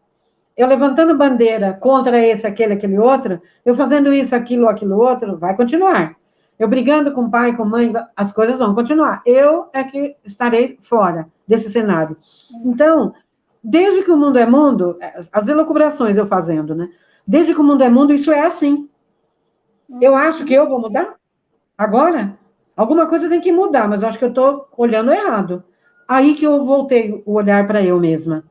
Eu levantando bandeira contra esse, aquele outro, eu fazendo isso, aquilo outro, vai continuar. Eu brigando com pai, com mãe, as coisas vão continuar. Eu é que estarei fora desse cenário. Então, desde que o mundo é mundo, as elucubrações eu fazendo, né? Desde que o mundo é mundo, isso é assim. Eu acho que eu vou mudar agora. Alguma coisa tem que mudar, mas eu acho que eu estou olhando errado. Aí que eu voltei o olhar para eu mesma.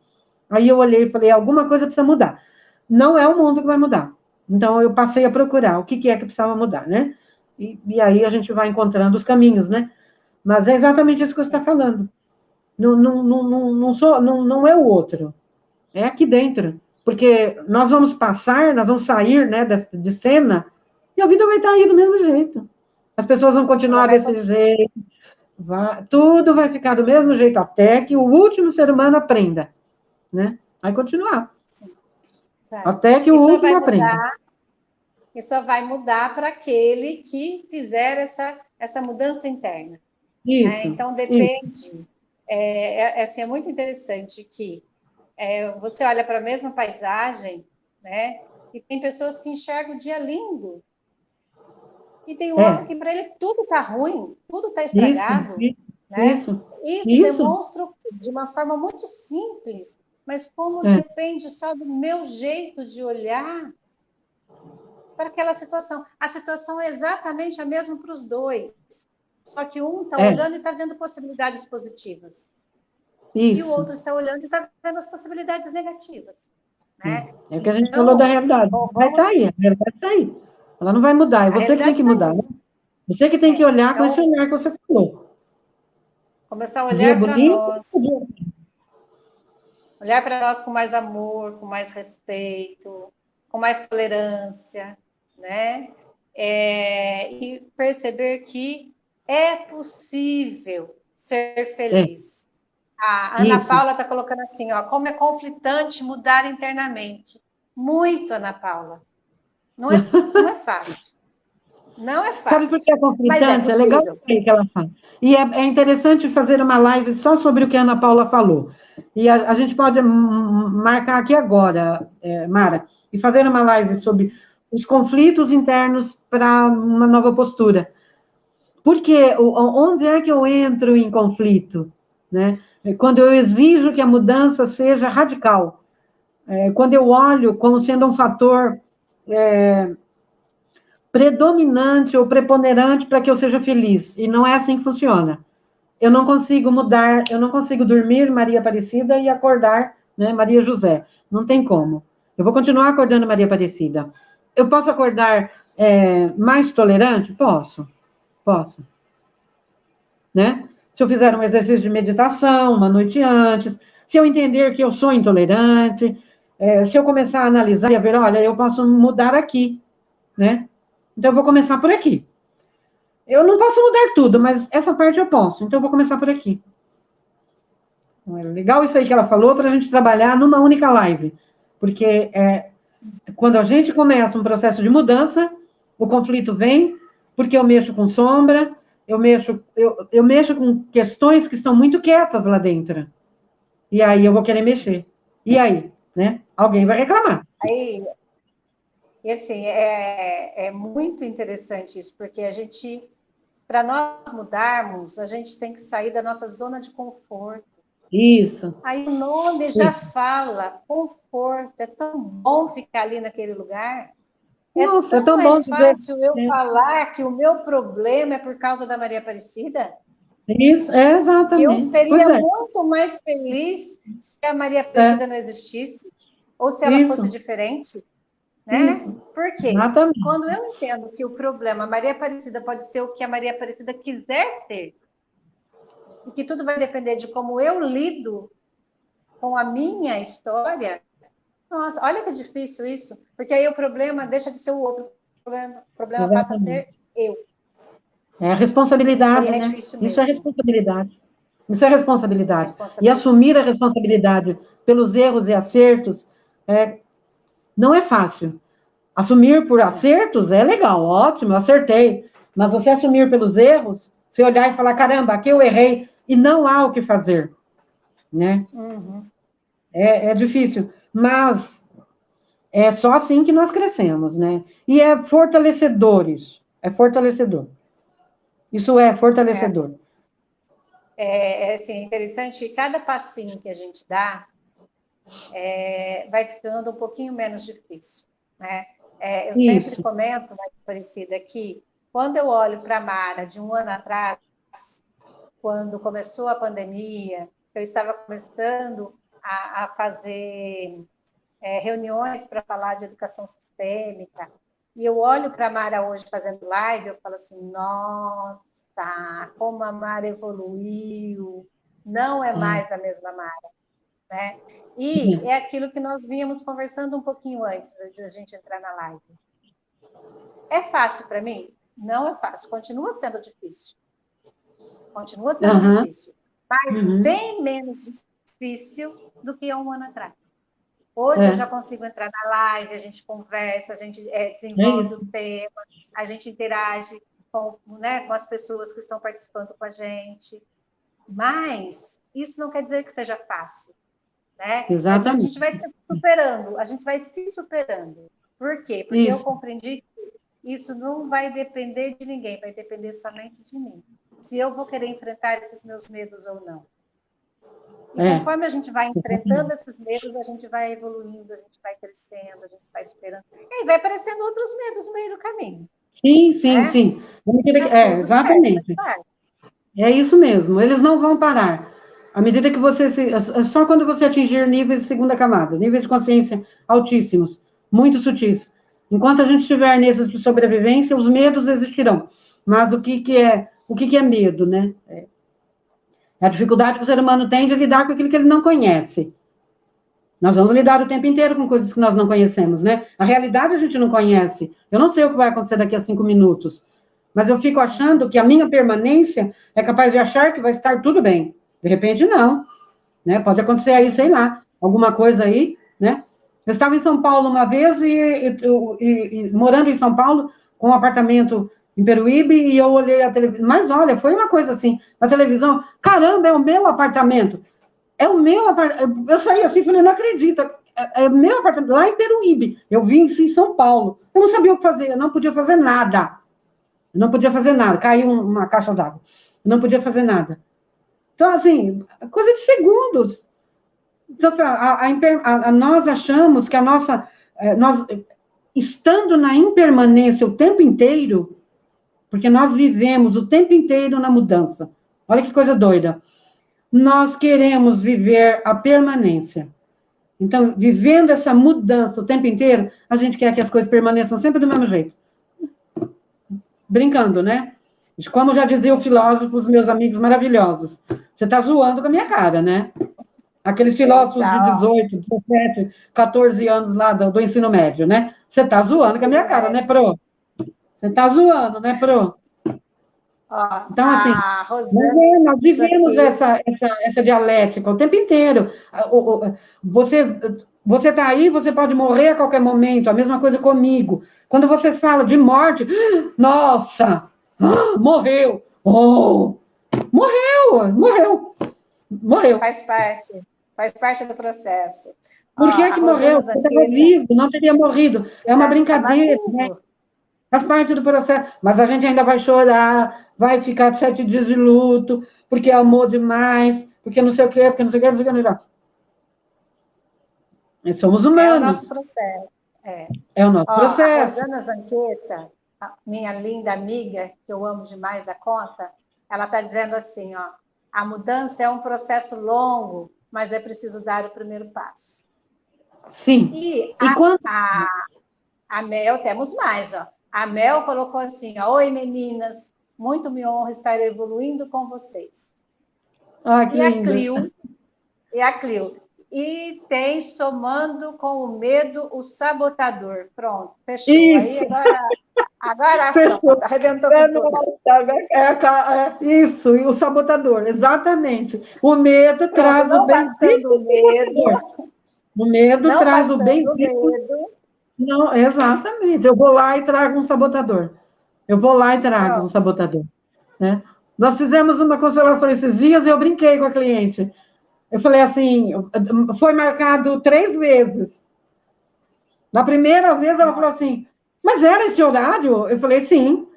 Aí eu olhei e falei, alguma coisa precisa mudar. Não é o mundo que vai mudar. Então eu passei a procurar o que é que precisava mudar, né? E aí a gente vai encontrando os caminhos, né? Mas é exatamente isso que você está falando. Não é o outro. É aqui dentro. Porque nós vamos passar, nós vamos sair, né, de cena, e a vida vai estar aí do mesmo jeito. As pessoas vão Ela continuar vai desse jeito, tudo vai ficar do mesmo jeito até que o último ser humano aprenda, né? Vai continuar. Sim, vai. Até que E o só último vai aprenda. mudar, e só vai mudar para aquele que fizer essa mudança interna. Né? Isso, Então, isso. depende. Assim, é muito interessante que você olha para a mesma paisagem, né? E tem pessoas que enxergam o dia lindo, e tem outro É, que para ele tudo está ruim, tudo está isso, estragado, né? isso, Isso isso. demonstra de uma forma muito simples, mas como É, depende só do meu jeito de olhar para aquela situação. A situação é exatamente a mesma para os dois, só que um está é, olhando e está vendo possibilidades positivas, e o isso. outro está olhando e está vendo as possibilidades negativas, né? É o que a gente falou da Então, realidade. Vai vamos, estar aí, a realidade está aí. Ela não vai mudar, é a você que tem realidade que está mudar, aí. né? Você que tem que olhar com esse Então, olhar que você falou. começar a Dia olhar para bonito, nós, olhar para nós com mais amor, com mais respeito, com mais tolerância, né? E perceber que é possível ser é, feliz. A Ana isso. Paula está colocando assim, ó, como é conflitante mudar internamente. Muito, Ana Paula. Não é fácil. Não é Sabe por que fácil. é Mas é conflitante? É legal possível. isso aí que ela fala. E é interessante fazer uma live só sobre o que a Ana Paula falou. E a gente pode marcar aqui agora, Mara, e fazer uma live sobre os conflitos internos para uma nova postura. Porque onde é que eu entro em conflito? Né? Quando eu exijo que a mudança seja radical. Quando eu olho como sendo um fator predominante ou preponderante para que eu seja feliz. E não é assim que funciona. Eu não consigo mudar, eu não consigo dormir Maria Aparecida e acordar, né, Maria José. Não tem como. Eu vou continuar acordando Maria Aparecida. Eu posso acordar mais tolerante? Posso. Né? Se eu fizer um exercício de meditação uma noite antes, se eu entender que eu sou intolerante, se eu começar a analisar e a ver, olha, eu posso mudar aqui, né? Então, eu vou começar por aqui. Eu não posso mudar tudo, mas essa parte eu posso. Então, eu vou começar por aqui. É legal isso aí que ela falou para a gente trabalhar numa única live. Porque quando a gente começa um processo de mudança, o conflito vem, porque eu mexo com sombra, eu mexo com questões que estão muito quietas lá dentro. E aí eu vou querer mexer. E aí, né? Alguém vai reclamar. Aí, e assim, é muito interessante isso, porque para nós mudarmos, a gente tem que sair da nossa zona de conforto. Isso. Aí o nome já fala, conforto, é tão bom ficar ali naquele lugar. É Nossa, é tão tão bom mais dizer. fácil eu falar que o meu problema é por causa da Maria Aparecida. Isso, Que eu exatamente. Pois seria é, muito mais feliz se a Maria Aparecida não existisse, ou se ela fosse isso, diferente, né? isso, Por quê? exatamente. Quando eu entendo que o problema, a Maria Aparecida pode ser o que a Maria Aparecida quiser ser, e que tudo vai depender de como eu lido com a minha história, nossa, olha que difícil isso, porque aí o problema deixa de ser o outro, o problema passa a Exatamente. ser eu. É a responsabilidade, Aí é né? difícil Isso é mesmo, responsabilidade. Isso é responsabilidade. E responsabilidade. assumir a responsabilidade pelos erros e acertos não é fácil. Assumir por acertos é legal, ótimo, acertei. Mas você assumir pelos erros, você olhar e falar, caramba, aqui eu errei e não há o que fazer, né? Uhum. É difícil, mas é só assim que nós crescemos, né? E é fortalecedores, é fortalecedor. Isso é É, fortalecedor. assim, interessante que cada passinho que a gente dá vai ficando um pouquinho menos difícil, né? Eu sempre Isso. comento, mais parecida, que quando eu olho para a Mara de um ano atrás, quando começou a pandemia, eu estava começando a fazer reuniões para falar de educação sistêmica, e eu olho para a Mara hoje fazendo live, eu falo assim, nossa, como a Mara evoluiu, não é É. mais a mesma Mara, né? E é aquilo que nós vínhamos conversando um pouquinho antes de a gente entrar na live. É fácil para mim? Não é fácil, continua sendo difícil. Continua sendo Aham. difícil, mas Uhum. bem menos difícil do que há um ano atrás. Hoje eu já É. consigo entrar na live, a gente conversa, a gente É desenvolve isso. o tema, a gente interage com as pessoas que estão participando com a gente. Mas isso não quer dizer que seja fácil, né? Mas a gente Exatamente. vai se superando, a gente vai se superando. Por quê? Porque eu Isso. compreendi que isso não vai depender de ninguém, vai depender somente de mim. Se eu vou querer enfrentar esses meus medos ou não. E É. conforme a gente vai enfrentando Exatamente. esses medos, a gente vai evoluindo, a gente vai crescendo, a gente vai esperando. E aí vai aparecendo outros medos no meio do caminho, Sim, sim, né? sim. Tá tudo certo, faz Exatamente. parte. É isso mesmo. Eles não vão parar. À medida que você se. É só quando você atingir níveis de segunda camada, níveis de consciência altíssimos, muito sutis. Enquanto a gente estiver nesses de sobrevivência, os medos existirão. Mas o que é medo, né? É a dificuldade que o ser humano tem de lidar com aquilo que ele não conhece. Nós vamos lidar o tempo inteiro com coisas que nós não conhecemos, né? A realidade a gente não conhece. Eu não sei o que vai acontecer daqui a 5 minutos, mas eu fico achando que a minha permanência é capaz de achar que vai estar tudo bem. De repente, não. Né? Pode acontecer aí, sei lá, alguma coisa aí, né? Eu estava em São Paulo uma vez e morando em São Paulo, com um apartamento em Peruíbe, e eu olhei a televisão. Mas olha, foi uma coisa assim, na televisão, caramba, é o meu apartamento. É o meu apartamento. Eu saí assim, falei, não acredito. É o meu apartamento, lá em Peruíbe. Eu vim isso em São Paulo. Eu não sabia o que fazer, eu não podia fazer nada. Eu não podia fazer nada. Caiu uma caixa d'água. Eu não podia fazer nada. Então, assim, coisa de segundos. Então, nós achamos que a nossa. Nós, estando na impermanência o tempo inteiro, porque nós vivemos o tempo inteiro na mudança. Olha que coisa doida. Nós queremos viver a permanência. Então, vivendo essa mudança o tempo inteiro, a gente quer que as coisas permaneçam sempre do mesmo jeito. Brincando, né? Como já dizia o filósofo, os meus amigos maravilhosos, você está zoando com a minha cara, né? Aqueles filósofos de Exato, 18, 17, 14 anos lá do ensino médio, né? Você está zoando com a minha ensino cara, né, médio. Pro? Você está zoando, né, Pro? Ó, Então, assim, a nós, Rosana nós vivemos Zanqueta, essa dialética o tempo inteiro. Você você está aí, você pode morrer a qualquer momento, a mesma coisa comigo. Quando você fala de morte, nossa, morreu, oh, morreu. faz parte do processo. Ó, Por que a que morreu? Rosana Você estava Zanqueta vivo, não teria morrido. É uma estava brincadeira, né? vivo. Faz parte do processo. Mas a gente ainda vai chorar, vai ficar 7 dias de luto, porque amou demais, porque não sei o quê, porque não sei o quê, não sei o quê. Não sei o quê. Nós somos É o nosso humanos. processo. É. É o nosso Ó, a processo. Rosana Zanqueta, a minha linda amiga, que eu amo demais da conta, Ela está dizendo assim, ó, a mudança é um processo longo, mas é preciso dar o primeiro passo. Sim. E E quando... a Mel, temos mais, ó. A Mel colocou assim, ó, oi meninas, muito me honra estar evoluindo com vocês. Ah, que E linda. a Clio, e tem somando com o medo o sabotador. Pronto, fechou. Aí Isso, agora fechou. pronto, arrebentou com tudo. Isso, e o sabotador, exatamente. O medo Pronto, traz o não bastando o bendito medo, sabotador. O medo não traz o bastando o bendito. medo, Não, exatamente. Eu vou lá e trago um sabotador. Eu vou lá e trago um pronto. sabotador. Né? Nós fizemos uma constelação esses dias e eu brinquei com a cliente. Eu falei assim, foi marcado 3 vezes. Na primeira vez ela falou assim, mas era esse horário? Eu falei, sim.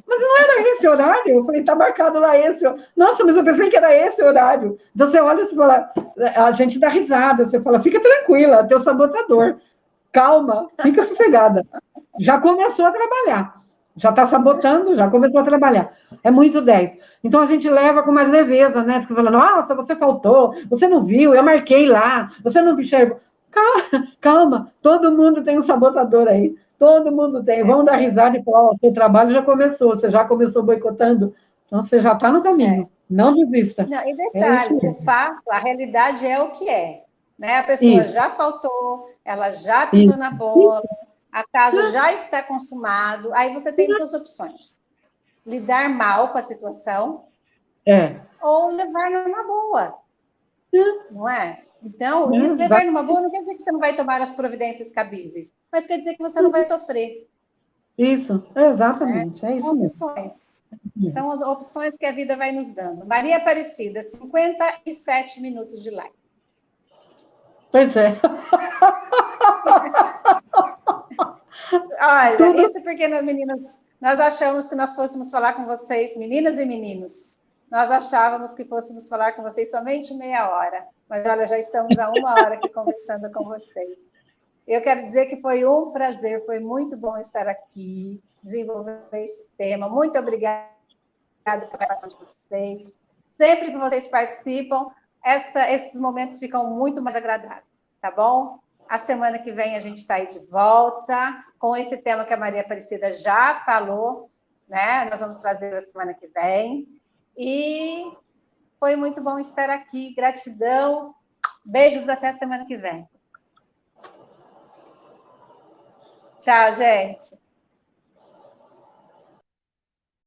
Mas não era esse horário? Eu falei, tá marcado lá esse. Nossa, mas eu pensei que era esse horário. Então você olha e fala, a gente dá risada, você fala, fica tranquila, teu sabotador. Calma, fica sossegada. Já começou a trabalhar. Já está sabotando, já começou a trabalhar. É muito 10. Então a gente leva com mais leveza, né? Fica falando, nossa, você faltou, você não viu, eu marquei lá, você não enxergou. Calma, calma, todo mundo tem um sabotador aí. Todo mundo tem. Vamos dar risada e falar, o seu trabalho já começou, você já começou boicotando, então você já está no caminho. Não desista. Não, e É isso detalhe, o mesmo. fato, a realidade é o que é. Né? A pessoa Isso, já faltou, ela já pisou isso, na bola, isso. acaso já está consumado. Aí você tem duas opções: lidar mal com a situação É. ou levar numa boa, não é? Então, isso, levar Exato. numa boa não quer dizer que você não vai tomar as providências cabíveis, mas quer dizer que você não vai sofrer. Isso, Né? exatamente, é São isso mesmo. opções. São as opções que a vida vai nos dando. Maria Aparecida, 57 minutos de live. Pois é. Olha, Tudo isso porque, meninas, nós achamos que nós fôssemos falar com vocês, meninas e meninos. Nós achávamos que fôssemos falar com vocês somente meia hora. Mas olha, já estamos há 1 hora aqui conversando com vocês. Eu quero dizer que foi um prazer, foi muito bom estar aqui, desenvolver esse tema. Muito obrigada pela participação de vocês. Sempre que vocês participam, esses momentos ficam muito mais agradáveis, tá bom? A semana que vem a gente está aí de volta com esse tema que a Maria Aparecida já falou, né? Nós vamos trazer a semana que vem. E foi muito bom estar aqui. Gratidão. Beijos até a semana que vem. Tchau, gente.